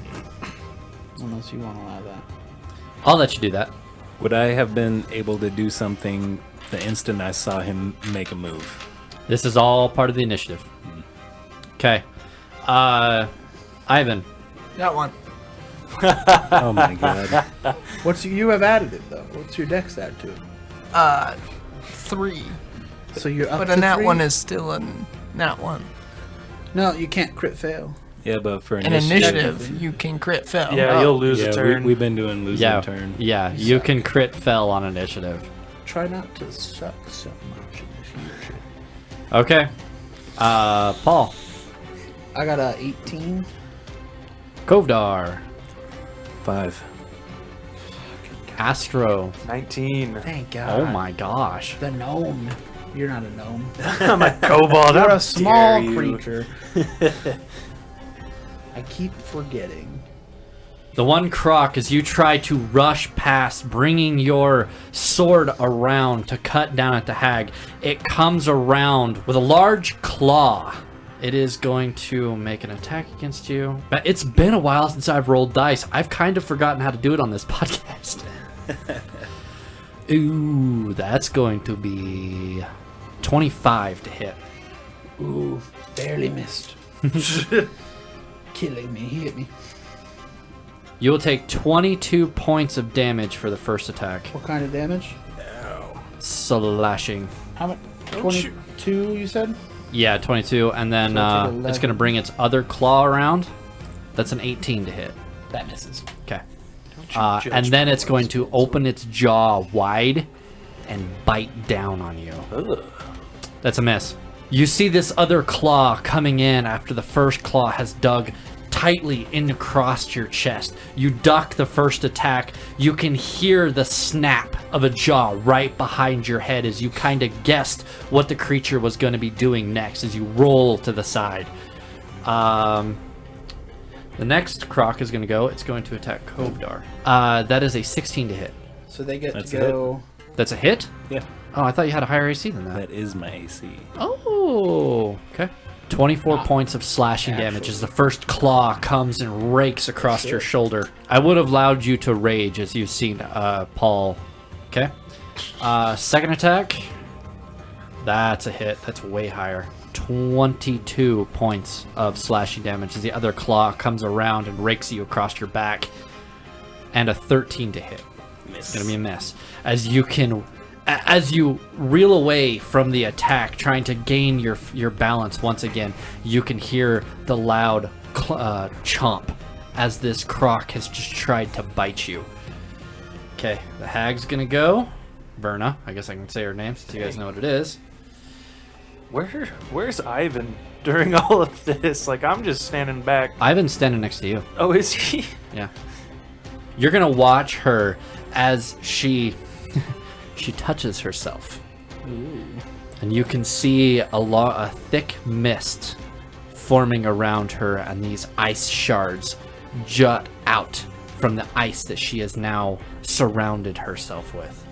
Speaker 4: Unless you want to allow that.
Speaker 1: I'll let you do that.
Speaker 5: Would I have been able to do something the instant I saw him make a move?
Speaker 1: This is all part of the initiative. Okay. Ivan.
Speaker 3: Got one.
Speaker 5: Oh my god.
Speaker 4: You have added it, though. What's your dex add to it?
Speaker 3: 3.
Speaker 4: So you're up
Speaker 3: But
Speaker 4: to
Speaker 3: then that
Speaker 4: 3?
Speaker 3: one is still an Not one.
Speaker 4: No, you can't crit fail.
Speaker 5: Yeah, but for
Speaker 3: In initiative, you can crit fail.
Speaker 2: Yeah, you'll lose
Speaker 5: yeah,
Speaker 2: a turn.
Speaker 5: we've been doing losing
Speaker 1: Yeah,
Speaker 5: turn.
Speaker 1: yeah. You can crit fell on initiative.
Speaker 4: Try not to suck so much in the future.
Speaker 1: Okay. Paul.
Speaker 4: I got a 18.
Speaker 1: Kovdar.
Speaker 5: 5.
Speaker 1: Astro.
Speaker 2: 19.
Speaker 4: Thank God.
Speaker 1: Oh my gosh.
Speaker 4: The gnome. You're not a gnome.
Speaker 2: I'm a kobold.
Speaker 4: You're
Speaker 2: How
Speaker 4: a small
Speaker 2: dare you.
Speaker 4: creature. I keep forgetting.
Speaker 1: The one croc, as you try to rush past, bringing your sword around to cut down at the hag, it comes around with a large claw. It is going to make an attack against you. But it's been a while since I've rolled dice. I've kind of forgotten how to do it on this podcast. Ooh, that's going to be 25 to hit.
Speaker 4: Ooh, barely missed. Killing me. He hit me.
Speaker 1: You will take 22 points of damage for the first attack.
Speaker 4: What kind of damage?
Speaker 1: Slashing.
Speaker 4: How much? 22, you said?
Speaker 1: Yeah, 22, and then
Speaker 4: So I'll take
Speaker 1: it's
Speaker 4: 11.
Speaker 1: going to bring its other claw around. That's an 18 to hit.
Speaker 4: That misses.
Speaker 1: Okay.
Speaker 2: judge
Speaker 1: And then
Speaker 2: my
Speaker 1: it's going to
Speaker 2: words,
Speaker 1: open its jaw wide and bite down on you.
Speaker 2: Ugh.
Speaker 1: That's a miss. You see this other claw coming in after the first claw has dug tightly in across your chest. You duck the first attack. You can hear the snap of a jaw right behind your head as you kind of guessed what the creature was going to be doing next as you roll to the side. The next croc is going to go. It's going to attack Kovdar. That is a 16 to hit.
Speaker 4: So they get
Speaker 5: That's
Speaker 4: to go.
Speaker 1: That's a hit?
Speaker 5: Yeah,
Speaker 1: Oh, I thought you had a higher AC than that.
Speaker 5: that is my AC.
Speaker 1: Oh, okay. 24 points of slashing damage as the first claw comes and rakes across your shoulder. I would have allowed you to rage as you've seen Paul. Okay. Second attack. That's a hit. That's way higher. 22 points of slashing damage as the other claw comes around and rakes you across your back. And a 13 to hit. It's going to be a miss. As you reel away from the attack, trying to gain your balance once again, you can hear the loud chomp as this croc has just tried to bite you. Okay, the hag's gonna go. Verna, I guess I can say her name since you guys know what it is.
Speaker 2: Where's Ivan during all of this? Like, I'm just standing back.
Speaker 1: Ivan's standing next to you.
Speaker 2: Oh, is he?
Speaker 1: Yeah. You're gonna watch her as she touches herself. And you can see a thick mist forming around her, and these ice shards jut out from the ice that she has now surrounded herself with.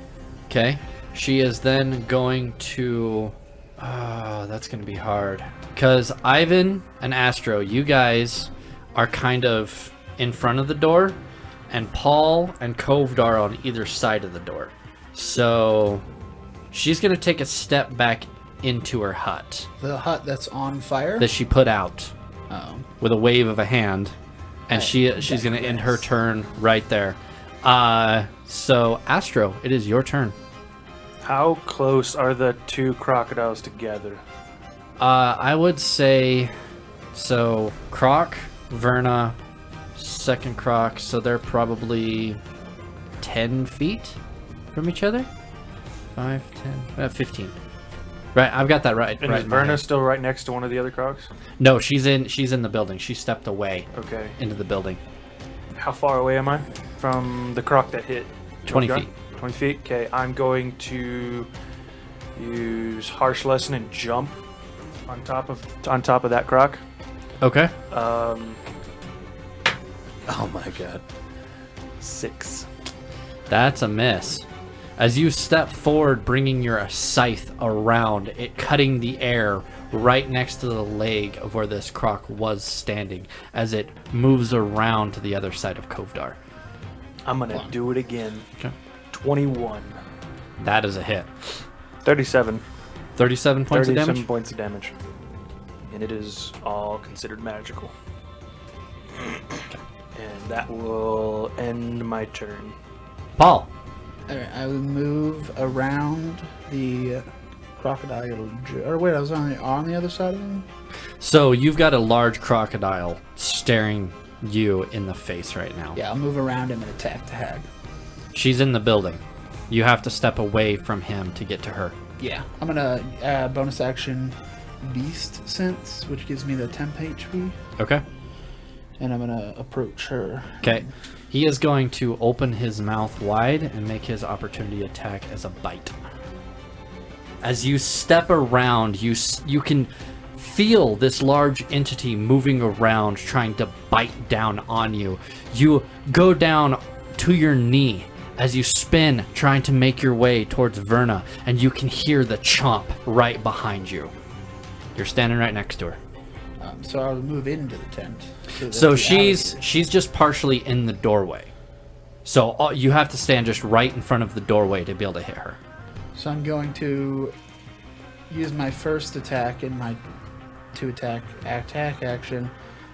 Speaker 1: Okay? She is then going to... Oh, that's going to be hard. Because Ivan and Astro, you guys are kind of in front of the door, and Paul and Kovdar are on either side of the door. So she's going to take a step back into her hut
Speaker 4: The hut that's on fire?
Speaker 1: that she put out
Speaker 4: Oh.
Speaker 1: with a wave of a hand. And
Speaker 4: Right.
Speaker 1: she's going to end her turn right there. So Astro, it is your turn.
Speaker 2: How close are the two crocodiles together?
Speaker 1: I would say, so Croc, Verna, second Croc, so they're probably 10 feet from each other? 5, 10, 15. Right, I've got that right.
Speaker 2: And
Speaker 1: right
Speaker 2: is
Speaker 1: in my
Speaker 2: Verna
Speaker 1: head.
Speaker 2: still right next to one of the other crocs?
Speaker 1: No, she's in the building. She stepped away
Speaker 2: Okay.
Speaker 1: into the building.
Speaker 2: How far away am I from the croc that hit?
Speaker 1: 20
Speaker 2: Gun?
Speaker 1: feet.
Speaker 2: 20 feet? Okay, I'm going to use Harsh Lesson and jump on top of that croc.
Speaker 1: Okay.
Speaker 5: Oh my god.
Speaker 2: 6.
Speaker 1: That's a miss. As you step forward, bringing your scythe around, it cutting the air right next to the leg of where this croc was standing as it moves around to the other side of Kovdar.
Speaker 2: I'm gonna do it again.
Speaker 1: Okay.
Speaker 2: 21.
Speaker 1: That is a hit.
Speaker 2: 37.
Speaker 1: 37 points of
Speaker 2: 37
Speaker 1: damage?
Speaker 2: points of damage. And it is all considered magical. And that will end my turn.
Speaker 1: Paul.
Speaker 4: Alright, I will move around the crocodile. Or wait, I was on the other side of him?
Speaker 1: So you've got a large crocodile staring you in the face right now.
Speaker 4: Yeah, I'll move around him and attack the hag.
Speaker 1: She's in the building. You have to step away from him to get to her.
Speaker 4: Yeah. I'm gonna bonus action Beast Sense, which gives me the temp HP.
Speaker 1: Okay.
Speaker 4: And I'm gonna approach her.
Speaker 1: Okay. He is going to open his mouth wide and make his opportunity attack as a bite. As you step around, you can feel this large entity moving around, trying to bite down on you. You go down to your knee as you spin, trying to make your way towards Verna, and you can hear the chomp right behind you. You're standing right next to her.
Speaker 4: So I'll move into the tent.
Speaker 1: So she's just partially in the doorway. So you have to stand just right in front of the doorway to be able to hit her.
Speaker 4: So I'm going to use my first attack and my 2 attack action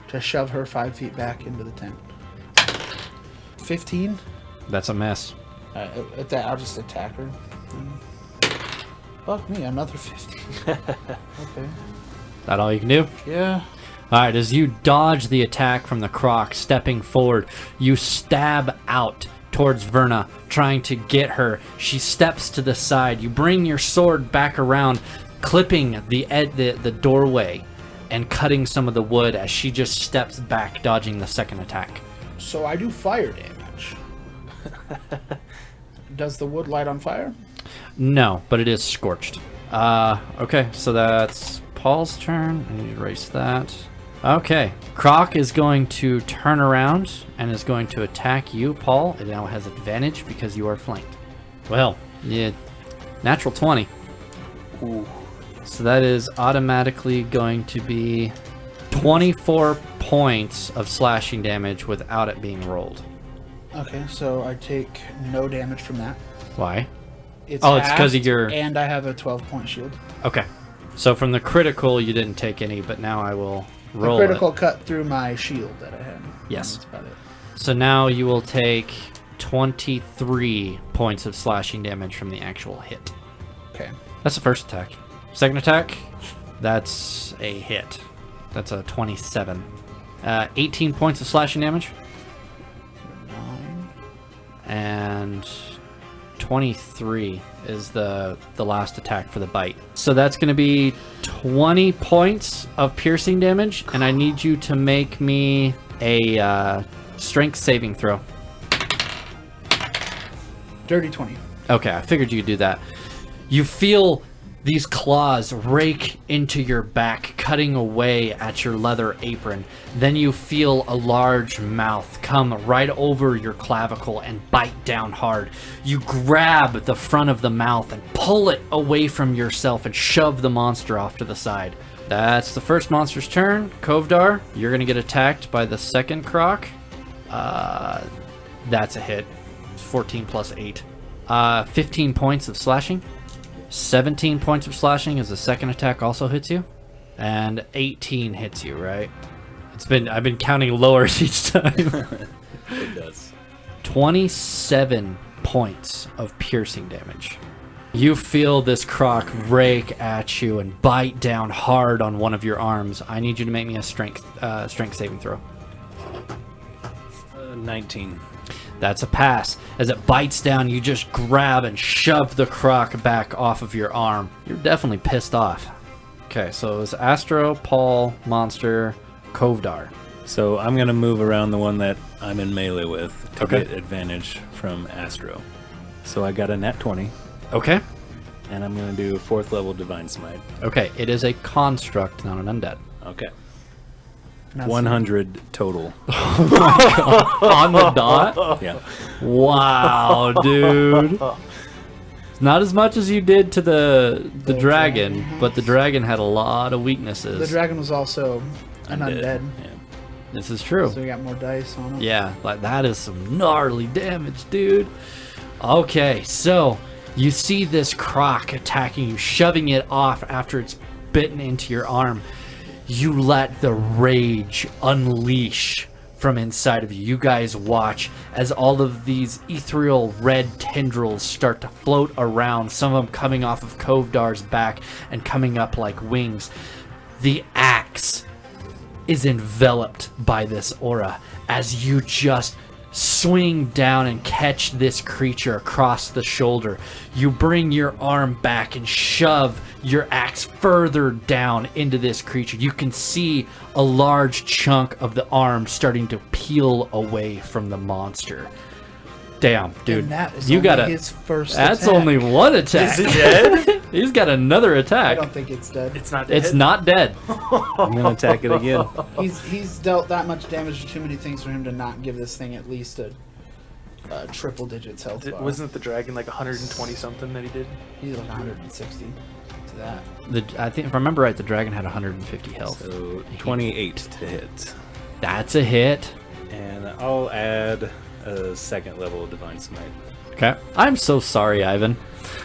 Speaker 4: to shove her 5 feet back into the tent. 15.
Speaker 1: That's a miss.
Speaker 4: At that, I'll just attack her. Fuck me, another 15. Okay.
Speaker 1: That all you can do?
Speaker 4: Yeah.
Speaker 1: Alright, as you dodge the attack from the croc, stepping forward, you stab out towards Verna, trying to get her. She steps to the side. You bring your sword back around, clipping the doorway and cutting some of the wood as she just steps back, dodging the second attack.
Speaker 4: So I do fire damage. Does the wood light on fire?
Speaker 1: No, but it is scorched. Okay, so that's Paul's turn. I need to erase that. Okay, Croc is going to turn around and is going to attack you, Paul. It now has advantage because you are flanked. Well, yeah, natural 20.
Speaker 2: Ooh.
Speaker 1: So that is automatically going to be 24 points of slashing damage without it being rolled.
Speaker 4: Okay, so I take no damage from that.
Speaker 1: Why?
Speaker 4: It's
Speaker 1: Oh, it's 'cause of
Speaker 4: halved,
Speaker 1: your-
Speaker 4: And I have a 12-point shield.
Speaker 1: Okay. So from the critical, you didn't take any, but now I will roll
Speaker 4: The critical
Speaker 1: it.
Speaker 4: cut through my shield that I had.
Speaker 1: Yes.
Speaker 4: That's about it.
Speaker 1: So now you will take 23 points of slashing damage from the actual hit.
Speaker 4: Okay.
Speaker 1: That's the first attack. Second attack, that's a hit. That's a 27. 18 points of slashing damage.
Speaker 4: 9.
Speaker 1: And 23 is the last attack for the bite. So that's going to be 20 points of piercing damage, and I need you to make me a strength saving throw.
Speaker 4: Dirty 20.
Speaker 1: Okay, I figured you'd do that. You feel these claws rake into your back, cutting away at your leather apron. Then you feel a large mouth come right over your clavicle and bite down hard. You grab the front of the mouth and pull it away from yourself and shove the monster off to the side. That's the first monster's turn. Kovdar, you're going to get attacked by the second croc. That's a hit. 14 plus 8. 15 points of slashing. 17 points of slashing as the second attack also hits you. And 18 hits you, right? I've been counting lowers each time.
Speaker 5: It does.
Speaker 1: 27 points of piercing damage. You feel this croc rake at you and bite down hard on one of your arms. I need you to make me a strength saving throw.
Speaker 5: 19.
Speaker 1: That's a pass. As it bites down, you just grab and shove the croc back off of your arm. You're definitely pissed off. Okay, so it was Astro, Paul, Monster, Kovdar.
Speaker 5: So I'm going to move around the one that I'm in melee with to
Speaker 1: Okay.
Speaker 5: get advantage from Astro. So I got a nat 20,
Speaker 1: Okay.
Speaker 5: and I'm going to do 4th level Divine Smite.
Speaker 1: Okay, it is a construct, not an undead.
Speaker 5: Okay.
Speaker 4: Now
Speaker 5: 100 total.
Speaker 1: On the dot?
Speaker 5: Yeah.
Speaker 1: Wow, dude. Not as much as you did to the dragon, but the dragon had a lot of weaknesses.
Speaker 4: The dragon was also an undead.
Speaker 5: Yeah.
Speaker 1: This is true.
Speaker 4: So we got more dice on it.
Speaker 1: Yeah, like that is some gnarly damage, dude. Okay, so you see this croc attacking you, shoving it off after it's bitten into your arm. You let the rage unleash from inside of you. You guys watch as all of these ethereal red tendrils start to float around, some of them coming off of Kovdar's back and coming up like wings. The axe is enveloped by this aura as you just swing down and catch this creature across the shoulder. You bring your arm back and shove your axe further down into this creature. You can see a large chunk of the arm starting to peel away from the monster. Damn, dude.
Speaker 4: And that is
Speaker 1: you
Speaker 4: only
Speaker 1: got
Speaker 4: his first
Speaker 1: That's
Speaker 4: attack.
Speaker 1: only one attack.
Speaker 2: Is it dead?
Speaker 1: He's got another
Speaker 4: I
Speaker 1: attack.
Speaker 4: don't think it's dead.
Speaker 2: It's not dead.
Speaker 1: It's not dead.
Speaker 5: I'm gonna attack it again.
Speaker 4: He's dealt that much damage to too many things for him to not give this thing at least a triple digits health bar.
Speaker 2: Wasn't the dragon like 120 something that he did?
Speaker 4: He's like 160 to that.
Speaker 1: I think if I remember right, the dragon had 150 health.
Speaker 5: So 28 to hit.
Speaker 1: That's a hit.
Speaker 5: And I'll add a second level of Divine Smite.
Speaker 1: Okay. I'm so sorry, Ivan.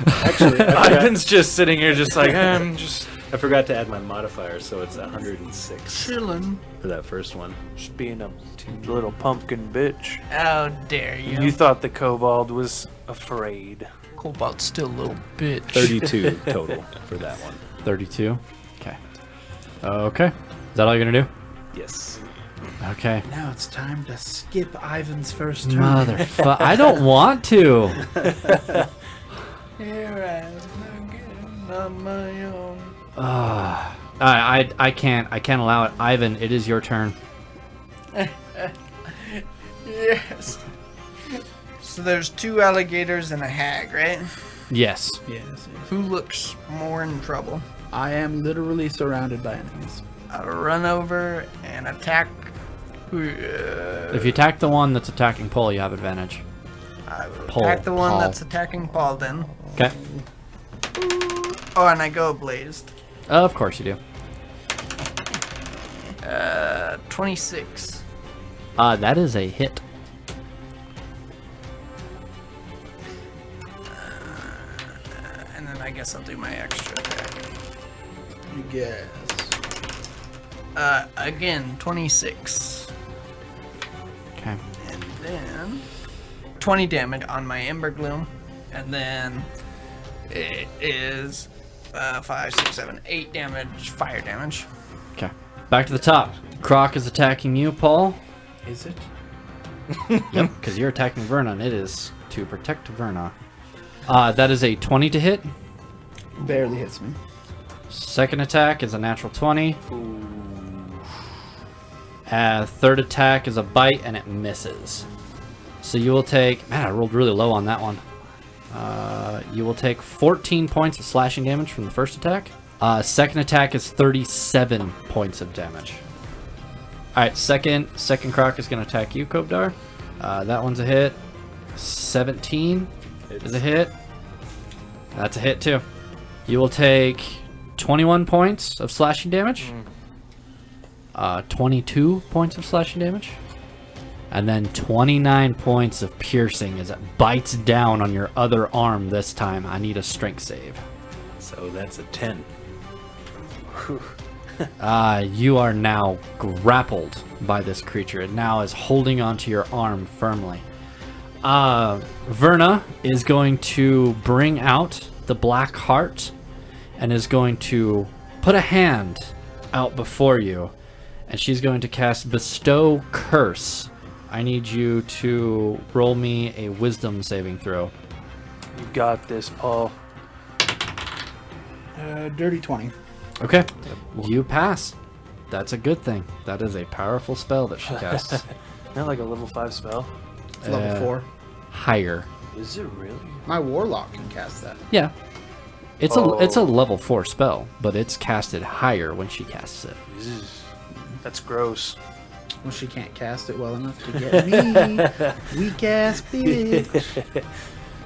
Speaker 5: Actually,
Speaker 2: Ivan's just sitting here, just like,
Speaker 5: I forgot to add my modifier, so it's 106
Speaker 3: Chillin'.
Speaker 5: for that first one.
Speaker 2: just being a little pumpkin bitch.
Speaker 3: How dare you?
Speaker 2: You thought the kobold was afraid.
Speaker 3: Cobalt's still a little bitch.
Speaker 5: 32 total for that one.
Speaker 1: 32. Okay. Okay. Is that all you're gonna do?
Speaker 5: Yes.
Speaker 1: Okay.
Speaker 4: Now it's time to skip Ivan's first turn.
Speaker 1: Motherfucker. I don't want to.
Speaker 3: Here I am again on my own.
Speaker 1: I can't allow it. Ivan, it is your turn.
Speaker 3: Yes. So there's 2 alligators and a hag, right?
Speaker 1: Yes.
Speaker 4: Yes.
Speaker 3: Who looks more in trouble?
Speaker 4: I am literally surrounded by enemies.
Speaker 3: I'll run over and attack.
Speaker 1: If you attack the one that's attacking Paul, you have advantage.
Speaker 3: I will
Speaker 1: Paul,
Speaker 3: attack the one
Speaker 1: Paul.
Speaker 3: that's attacking Paul then.
Speaker 1: Okay.
Speaker 3: Oh, and I go blazed.
Speaker 1: Of course you do.
Speaker 3: 26.
Speaker 1: That is a hit.
Speaker 3: And then I guess I'll do my extra attack.
Speaker 4: I guess.
Speaker 3: Again, 26.
Speaker 1: Okay.
Speaker 3: And then 20 damage on my Ember Gloom. And then it is 5, 6, 7, 8 damage, fire damage.
Speaker 1: Okay. Back to the top. Croc is attacking you, Paul.
Speaker 4: Is it?
Speaker 1: Yep, because you're attacking Verna, and it is to protect Verna. That is a 20 to hit.
Speaker 4: Barely hits me.
Speaker 1: Second attack is a natural 20. Third attack is a bite, and it misses. So you will take... Man, I rolled really low on that one. You will take 14 points of slashing damage from the first attack. Second attack is 37 points of damage. Alright, second Croc is going to attack you, Kovdar. That one's a hit. 17 is a hit. That's a hit too. You will take 21 points of slashing damage. 22 points of slashing damage. And then 29 points of piercing as it bites down on your other arm this time. I need a strength save.
Speaker 5: So that's a 10.
Speaker 1: You are now grappled by this creature. It now is holding onto your arm firmly. Verna is going to bring out the black heart and is going to put a hand out before you. And she's going to cast Bestow Curse. I need you to roll me a wisdom saving throw.
Speaker 2: You got this, Paul.
Speaker 4: Dirty 20.
Speaker 1: Okay. You pass. That's a good thing. That is a powerful spell that she casts.
Speaker 2: Not like a level 5 spell.
Speaker 4: It's level 4.
Speaker 1: Higher.
Speaker 2: Is it really?
Speaker 4: My warlock can cast that.
Speaker 1: Yeah. It's a level 4 spell, but it's casted higher when she casts it.
Speaker 2: That's gross.
Speaker 4: Well, she can't cast it well enough to get me. Weak ass bitch.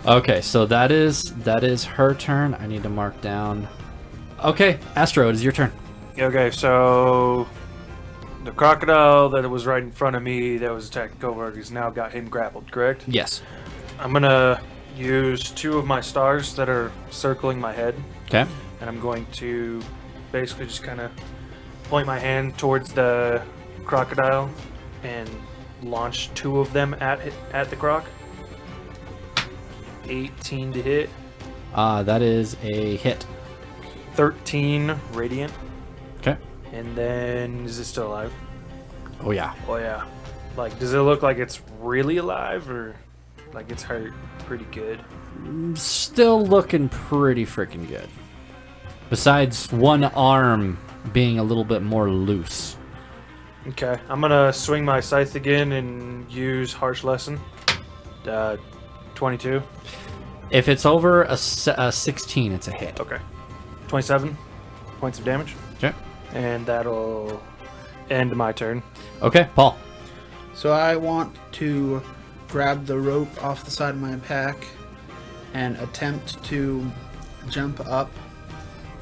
Speaker 1: Okay, so that is her turn. I need to mark down. Okay, Astro, it is your turn.
Speaker 2: Okay, so the crocodile that was right in front of me that was attacking Kovarg has now got him grappled, correct?
Speaker 1: Yes.
Speaker 2: I'm gonna use 2 of my stars that are circling my head,
Speaker 1: Okay.
Speaker 2: and I'm going to basically just kind of point my hand towards the crocodile and launch 2 of them at the croc. 18 to hit.
Speaker 1: That is a hit.
Speaker 2: 13 radiant.
Speaker 1: Okay.
Speaker 2: And then, is it still alive?
Speaker 1: Oh yeah.
Speaker 2: Oh yeah. Like, does it look like it's really alive, or like it's hurt pretty good?
Speaker 1: Still looking pretty freaking good. Besides one arm being a little bit more loose.
Speaker 2: Okay, I'm gonna swing my scythe again and use Harsh Lesson. 22.
Speaker 1: If it's over a 16, it's a hit.
Speaker 2: Okay. 27 points of damage.
Speaker 1: Okay.
Speaker 2: And that'll end my turn.
Speaker 1: Okay, Paul.
Speaker 4: So I want to grab the rope off the side of my pack and attempt to jump up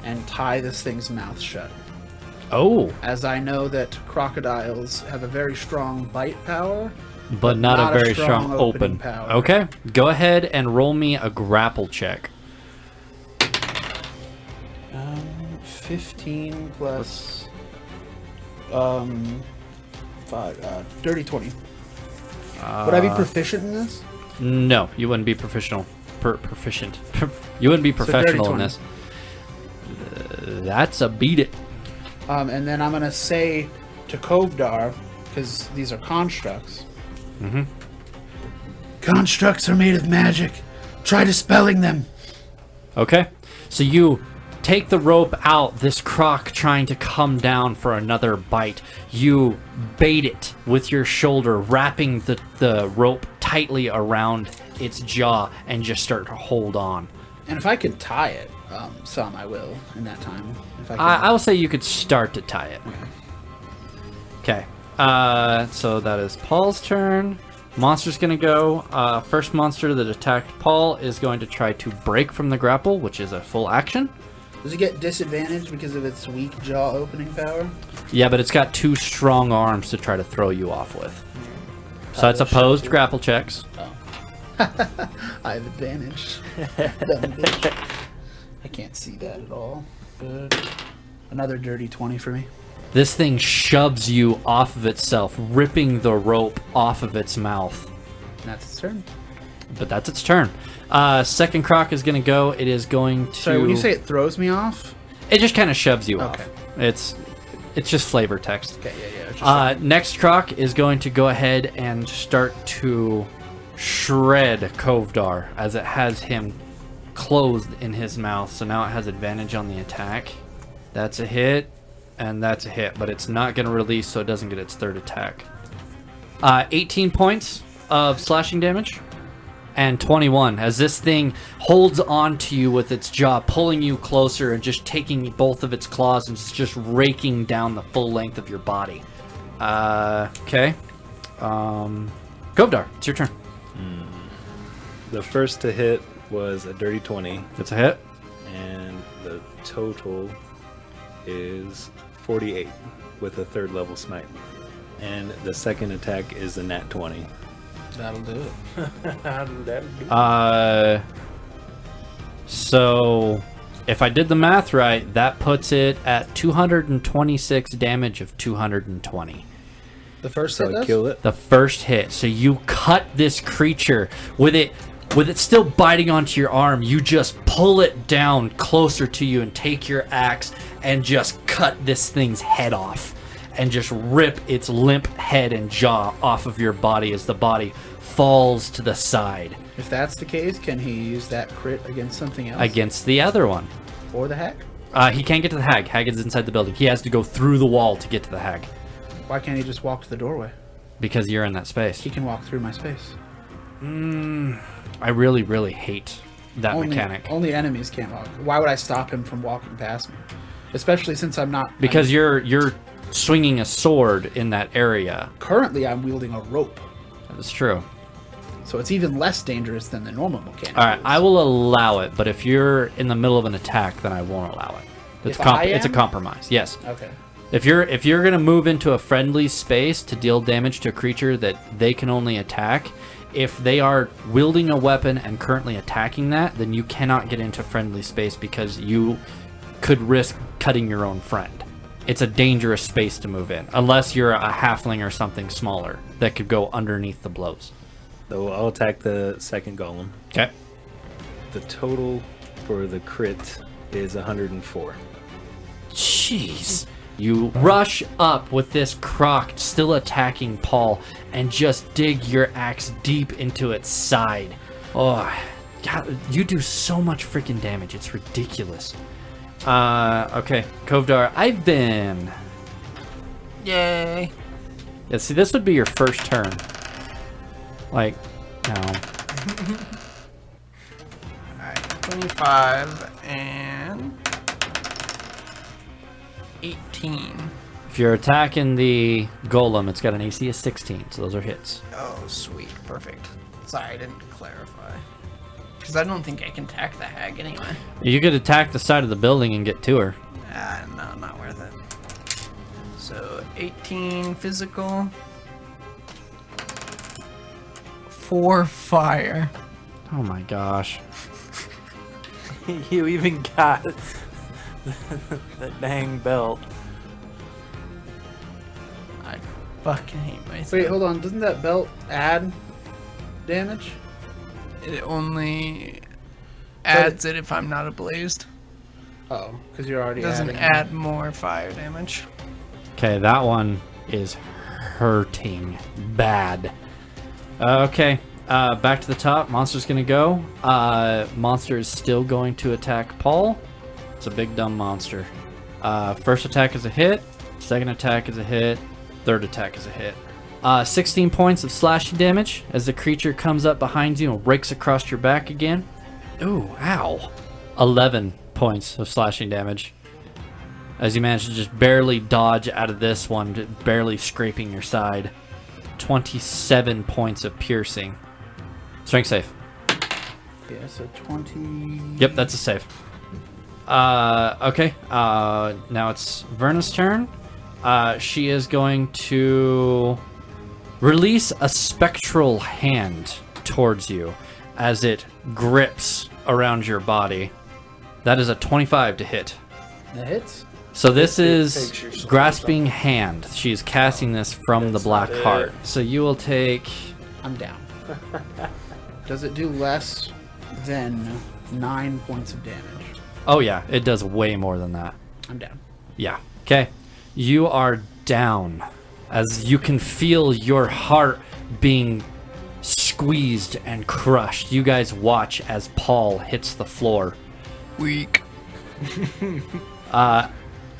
Speaker 4: and tie this thing's mouth shut.
Speaker 1: Oh,
Speaker 4: As I know that crocodiles have a very strong bite power,
Speaker 1: but not a very strong
Speaker 4: opening
Speaker 1: open.
Speaker 4: power.
Speaker 1: Okay, go ahead and roll me a grapple check.
Speaker 4: 15 plus 5, dirty 20. Would I be proficient in this?
Speaker 1: No, you wouldn't be proficient. You wouldn't be professional in
Speaker 4: 20.
Speaker 1: this. That's a beat it.
Speaker 4: And then I'm gonna say to Kovdar, because these are constructs.
Speaker 1: Mm-hmm.
Speaker 4: Constructs are made of magic. Try dispelling them.
Speaker 1: Okay, so you take the rope out, this croc trying to come down for another bite. You bait it with your shoulder, wrapping the rope tightly around its jaw and just start to hold on.
Speaker 4: And if I could tie it, some I will in that time. If I,
Speaker 1: I will say you could start to tie it. Okay, so that is Paul's turn. Monster's gonna go. First monster that attacked Paul is going to try to break from the grapple, which is a full action.
Speaker 4: Does it get disadvantaged because of its weak jaw opening power?
Speaker 1: Yeah, but it's got 2 strong arms to try to throw you off with. So it's opposed grapple checks.
Speaker 4: I have advantage. Dumb bitch. I can't see that at all. Good. Another dirty 20 for me.
Speaker 1: This thing shoves you off of itself, ripping the rope off of its mouth.
Speaker 4: And that's its turn.
Speaker 1: But that's its turn. Second croc is going to go. It is going to...
Speaker 4: Sorry, when you say it throws me off?
Speaker 1: It just kind of shoves you
Speaker 4: Okay.
Speaker 1: off. It's just flavor text.
Speaker 4: Okay, yeah. It's just
Speaker 1: Next croc is going to go ahead and start to shred Kovdar as it has him closed in his mouth. So now it has advantage on the attack. That's a hit, and that's a hit, but it's not going to release, so it doesn't get its third attack. 18 points of slashing damage. And 21, as this thing holds on to you with its jaw, pulling you closer and just taking both of its claws and just raking down the full length of your body. Okay. Kovdar, it's your turn.
Speaker 5: The first to hit was a dirty 20,
Speaker 1: That's a hit.
Speaker 5: and the total is 48 with a 3rd level smite. And the second attack is a nat 20.
Speaker 4: that'll do it.
Speaker 1: So if I did the math right, that puts it at 226 damage of 220.
Speaker 4: The first
Speaker 5: So
Speaker 4: hit
Speaker 5: I
Speaker 4: does?
Speaker 5: kill it.
Speaker 1: The first hit. So you cut this creature with it still biting onto your arm. You just pull it down closer to you and take your axe and just cut this thing's head off and just rip its limp head and jaw off of your body as the body falls to the side
Speaker 4: If that's the case, can he use that crit against something else?
Speaker 1: against the other one.
Speaker 4: Or the hack?
Speaker 1: He can't get to the hag. Hag is inside the building. He has to go through the wall to get to the hag
Speaker 4: Why can't he just walk to the doorway?
Speaker 1: because you're in that space.
Speaker 4: He can walk through my space.
Speaker 1: I really, really hate that
Speaker 4: Only,
Speaker 1: mechanic.
Speaker 4: only enemies can't walk. Why would I stop him from walking past me? Especially since I'm not...
Speaker 1: Because you're swinging a sword in that area.
Speaker 4: Currently, I'm wielding a rope.
Speaker 1: That's true.
Speaker 4: So it's even less dangerous than the normal mechanic.
Speaker 1: All right,
Speaker 4: is.
Speaker 1: I will allow it, but if you're in the middle of an attack, then I won't allow it. It's,
Speaker 4: If I
Speaker 1: it's a
Speaker 4: am?
Speaker 1: compromise. Yes.
Speaker 4: Okay.
Speaker 1: If you're gonna move into a friendly space to deal damage to a creature that they can only attack, if they are wielding a weapon and currently attacking that, then you cannot get into friendly space because you could risk cutting your own friend. it's a dangerous space to move in, unless you're a halfling or something smaller that could go underneath the blows.
Speaker 5: So I'll attack the second golem.
Speaker 1: Okay.
Speaker 5: The total for the crit is 104.
Speaker 1: Jeez. You rush up with this croc still attacking Paul and just dig your axe deep into its side. Oh, God, you do so much freaking damage. It's ridiculous. Okay. Kovdar, Iven.
Speaker 3: Yay.
Speaker 1: Yeah, see, this would be your first turn. Like, no.
Speaker 3: Alright, 25 and 18.
Speaker 1: If you're attacking the golem, it's got an AC of 16, so those are hits.
Speaker 3: Oh, sweet. Perfect. Sorry, I didn't clarify. Because I don't think I can attack the hag anyway.
Speaker 1: You could attack the side of the building and get to her.
Speaker 3: No, not worth it. So, 18 physical. 4 fire.
Speaker 1: Oh my gosh.
Speaker 2: You even got that dang belt.
Speaker 3: I fucking hate myself.
Speaker 4: Wait, hold on. Doesn't that belt add damage?
Speaker 3: It only adds it if I'm not ablazed.
Speaker 4: Oh, because you're already
Speaker 3: It doesn't
Speaker 4: adding.
Speaker 3: add more fire damage.
Speaker 1: Okay, that one is hurting bad. Okay, back to the top. Monster's gonna go. Monster is still going to attack Paul. It's a big dumb monster. First attack is a hit. Second attack is a hit. Third attack is a hit. 16 points of slashing damage as the creature comes up behind you and rakes across your back again. Ooh, ow. 11 points of slashing damage as you manage to just barely dodge out of this one, just barely scraping your side. 27 points of piercing. Strength save.
Speaker 4: Yeah, so 20.
Speaker 1: Yep, that's a save. Okay. Now it's Verna's turn. She is going to release a spectral hand towards you as it grips around your body. That is a 25 to hit.
Speaker 4: That hits?
Speaker 1: So this
Speaker 2: takes
Speaker 1: is
Speaker 2: your soul
Speaker 1: grasping hand. She is casting this from the black
Speaker 2: not it.
Speaker 1: heart. So you will take...
Speaker 4: I'm down. Does it do less than 9 points of damage?
Speaker 1: Oh yeah, it does way more than that.
Speaker 4: I'm down.
Speaker 1: Yeah. Okay. You are down as you can feel your heart being squeezed and crushed. You guys watch as Paul hits the floor.
Speaker 3: Weak.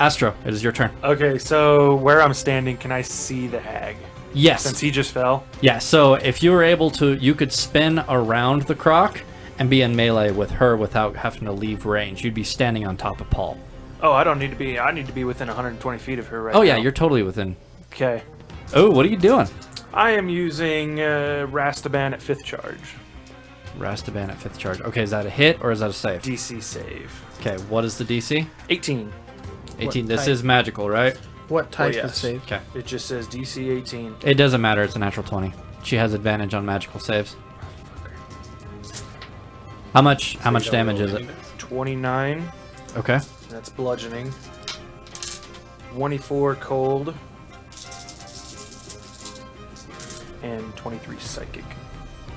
Speaker 1: Astro, it is your turn.
Speaker 2: Okay, so where I'm standing, can I see the hag?
Speaker 1: Yes.
Speaker 2: Since he just fell?
Speaker 1: Yeah, so if you were able to, you could spin around the croc and be in melee with her without having to leave range. You'd be standing on top of Paul.
Speaker 2: Oh, I don't need to be. I need to be within 120 feet of her right now.
Speaker 1: Oh yeah, you're totally within.
Speaker 2: Okay.
Speaker 1: Oh, what are you doing?
Speaker 2: I am using Rastaban at 5th charge.
Speaker 1: Rastaban at 5th charge. Okay, is that a hit or is that a save?
Speaker 2: DC save.
Speaker 1: Okay, what is the DC?
Speaker 2: 18.
Speaker 1: 18. This
Speaker 4: type?
Speaker 1: is magical, right?
Speaker 4: What type
Speaker 2: yes.
Speaker 4: of save?
Speaker 1: Okay.
Speaker 2: It just says DC 18.
Speaker 1: It doesn't matter, it's a natural 20. She has advantage on magical saves. How much damage is it?
Speaker 2: 29.
Speaker 1: Okay.
Speaker 2: That's bludgeoning. 24 cold. And 23 psychic.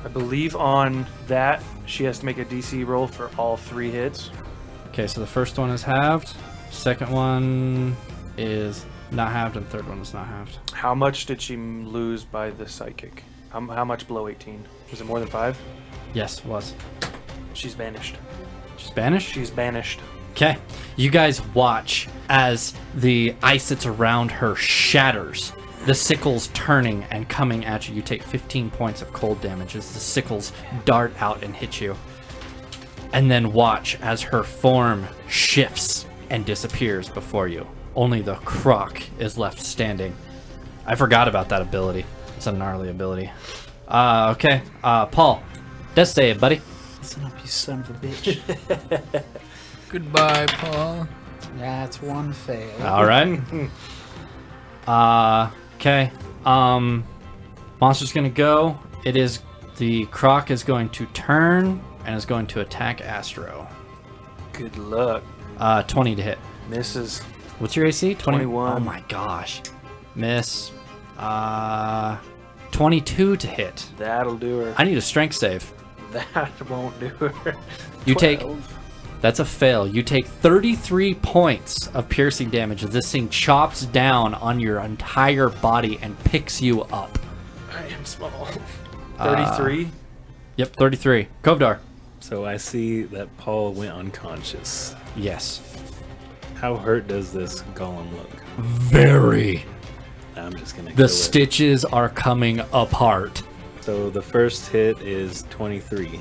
Speaker 2: I believe on that, she has to make a DC roll for all 3 hits.
Speaker 1: Okay, so the first one is halved. Second one is not halved, and third one is not halved.
Speaker 2: How much did she lose by the psychic? How much below 18? Was it more than 5?
Speaker 1: Yes, was.
Speaker 2: She's banished.
Speaker 1: She's banished?
Speaker 2: She's banished.
Speaker 1: Okay. You guys watch as the ice that's around her shatters. The sickles turning and coming at you. You take 15 points of cold damage as the sickles dart out and hit you. And then watch as her form shifts and disappears before you. Only the croc is left standing. I forgot about that ability. It's a gnarly ability. Okay. Paul, death save, buddy.
Speaker 4: Listen up, you son of a bitch.
Speaker 3: Goodbye, Paul.
Speaker 4: That's one fail.
Speaker 1: All right. Okay. Monster's gonna go. The croc is going to turn and is going to attack Astro.
Speaker 2: Good luck.
Speaker 1: 20 to hit.
Speaker 2: Misses.
Speaker 1: What's your AC?
Speaker 2: 21.
Speaker 1: Oh my gosh. Miss. 22 to hit.
Speaker 2: That'll do her.
Speaker 1: I need a strength save.
Speaker 2: That won't do her.
Speaker 1: You take...
Speaker 2: 12.
Speaker 1: That's a fail. You take 33 points of piercing damage as this thing chops down on your entire body and picks you up.
Speaker 2: I am small. 33.
Speaker 1: Yep, 33. Kovdar.
Speaker 5: So I see that Paul went unconscious.
Speaker 1: Yes.
Speaker 5: How hurt does this golem look?
Speaker 1: Very.
Speaker 5: I'm just gonna
Speaker 1: The
Speaker 5: kill
Speaker 1: stitches are coming apart.
Speaker 5: it. So the first hit is 23.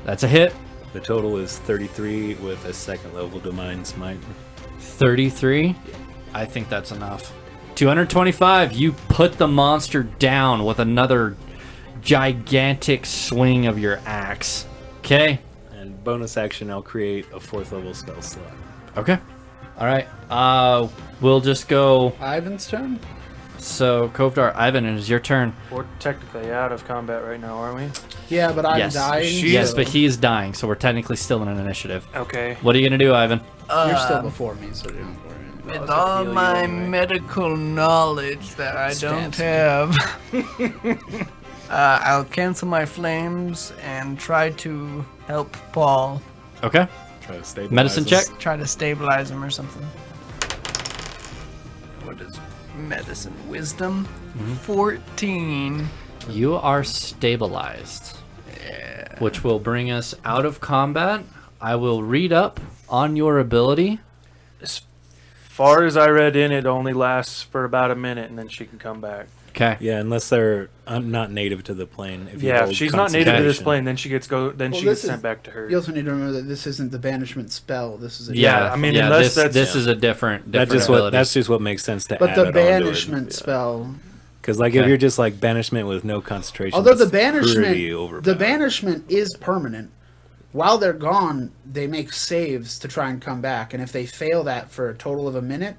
Speaker 1: That's a hit.
Speaker 5: The total is 33 with a second level Divine Smite.
Speaker 1: 33. I think that's enough. 225. You put the monster down with another gigantic swing of your axe. Okay.
Speaker 5: And bonus action, I'll create a 4th level spell slot.
Speaker 1: Okay. All right. We'll just go.
Speaker 4: Ivan's turn.
Speaker 1: So, Kovdar, Ivan, it is your turn.
Speaker 2: We're technically out of combat right now, aren't we?
Speaker 4: Yeah, but I'm
Speaker 1: Yes.
Speaker 4: dying.
Speaker 1: Yes,
Speaker 4: so
Speaker 1: but he is dying, so we're technically still in an initiative.
Speaker 2: Okay.
Speaker 1: What are you going to do, Ivan?
Speaker 4: You're still before me, so don't worry.
Speaker 3: With
Speaker 2: I'll
Speaker 3: all
Speaker 2: heal you
Speaker 3: my
Speaker 2: anyway.
Speaker 3: medical knowledge that I don't
Speaker 4: Spams
Speaker 3: have, I'll cancel my flames and try to help Paul.
Speaker 1: Okay.
Speaker 5: Try to stabilize
Speaker 1: Medicine
Speaker 5: us.
Speaker 1: check.
Speaker 3: Try to stabilize him or something. What is medicine? Wisdom? 14.
Speaker 1: You are stabilized, which will bring us out of combat. I will read up on your ability.
Speaker 2: As far as I read in, it only lasts for about a minute, and then she can come back.
Speaker 1: Okay.
Speaker 5: Yeah, unless they're not native to the plane. If
Speaker 2: Yeah, if
Speaker 5: hold
Speaker 2: she's not native to this
Speaker 5: concentration.
Speaker 2: plane, then she gets she gets sent back to her.
Speaker 4: You also need to remember that this isn't the banishment spell. This is a
Speaker 2: Yeah, I mean, unless
Speaker 1: this is a different
Speaker 5: That's just
Speaker 1: ability.
Speaker 5: what. That's just what makes sense to
Speaker 4: But
Speaker 5: add
Speaker 4: the
Speaker 5: it onto it.
Speaker 4: banishment spell.
Speaker 5: Because like
Speaker 1: Okay.
Speaker 5: if you're just like banishment with no concentration,
Speaker 4: Although the
Speaker 5: that's pretty
Speaker 4: banishment,
Speaker 5: overpowered.
Speaker 4: the banishment is permanent. While they're gone, they make saves to try and come back, and if they fail that for a total of a minute,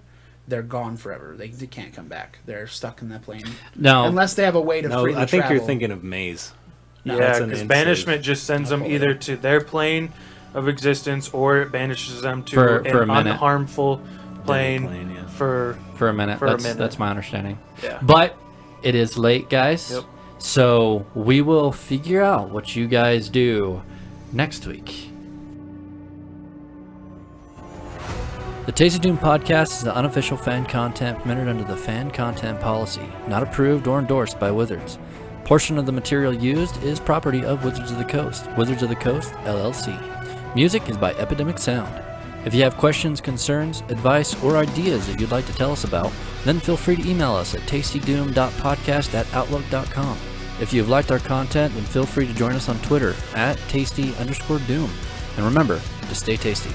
Speaker 4: they're gone forever. They can't come back. They're stuck in that plane
Speaker 1: No.
Speaker 4: unless they have a way to
Speaker 5: No,
Speaker 4: freely
Speaker 5: I think
Speaker 4: travel.
Speaker 5: you're thinking of maze.
Speaker 2: Yeah,
Speaker 5: That's an
Speaker 2: because
Speaker 5: end
Speaker 2: banishment
Speaker 5: save.
Speaker 2: just sends them either to their plane of existence, or it banishes them to
Speaker 1: For
Speaker 2: an
Speaker 1: a minute.
Speaker 2: unharmful plane,
Speaker 5: plane, yeah.
Speaker 2: for
Speaker 1: For a minute.
Speaker 2: For a
Speaker 1: that's,
Speaker 2: minute.
Speaker 1: That's my understanding.
Speaker 2: Yeah.
Speaker 1: But it is late, guys.
Speaker 2: Yep.
Speaker 1: So we will figure out what you guys do next week. The TastyDoom podcast is the unofficial fan content permitted under the fan content policy, not approved or endorsed by Wizards. Portion of the material used is property of Wizards of the Coast, Wizards of the Coast, LLC. Music is by Epidemic Sound. If you have questions, concerns, advice, or ideas that you'd like to tell us about, then feel free to email us at tastydoom.podcast@outlook.com. If you've liked our content, then feel free to join us on Twitter at tasty_doom. And remember to stay tasty.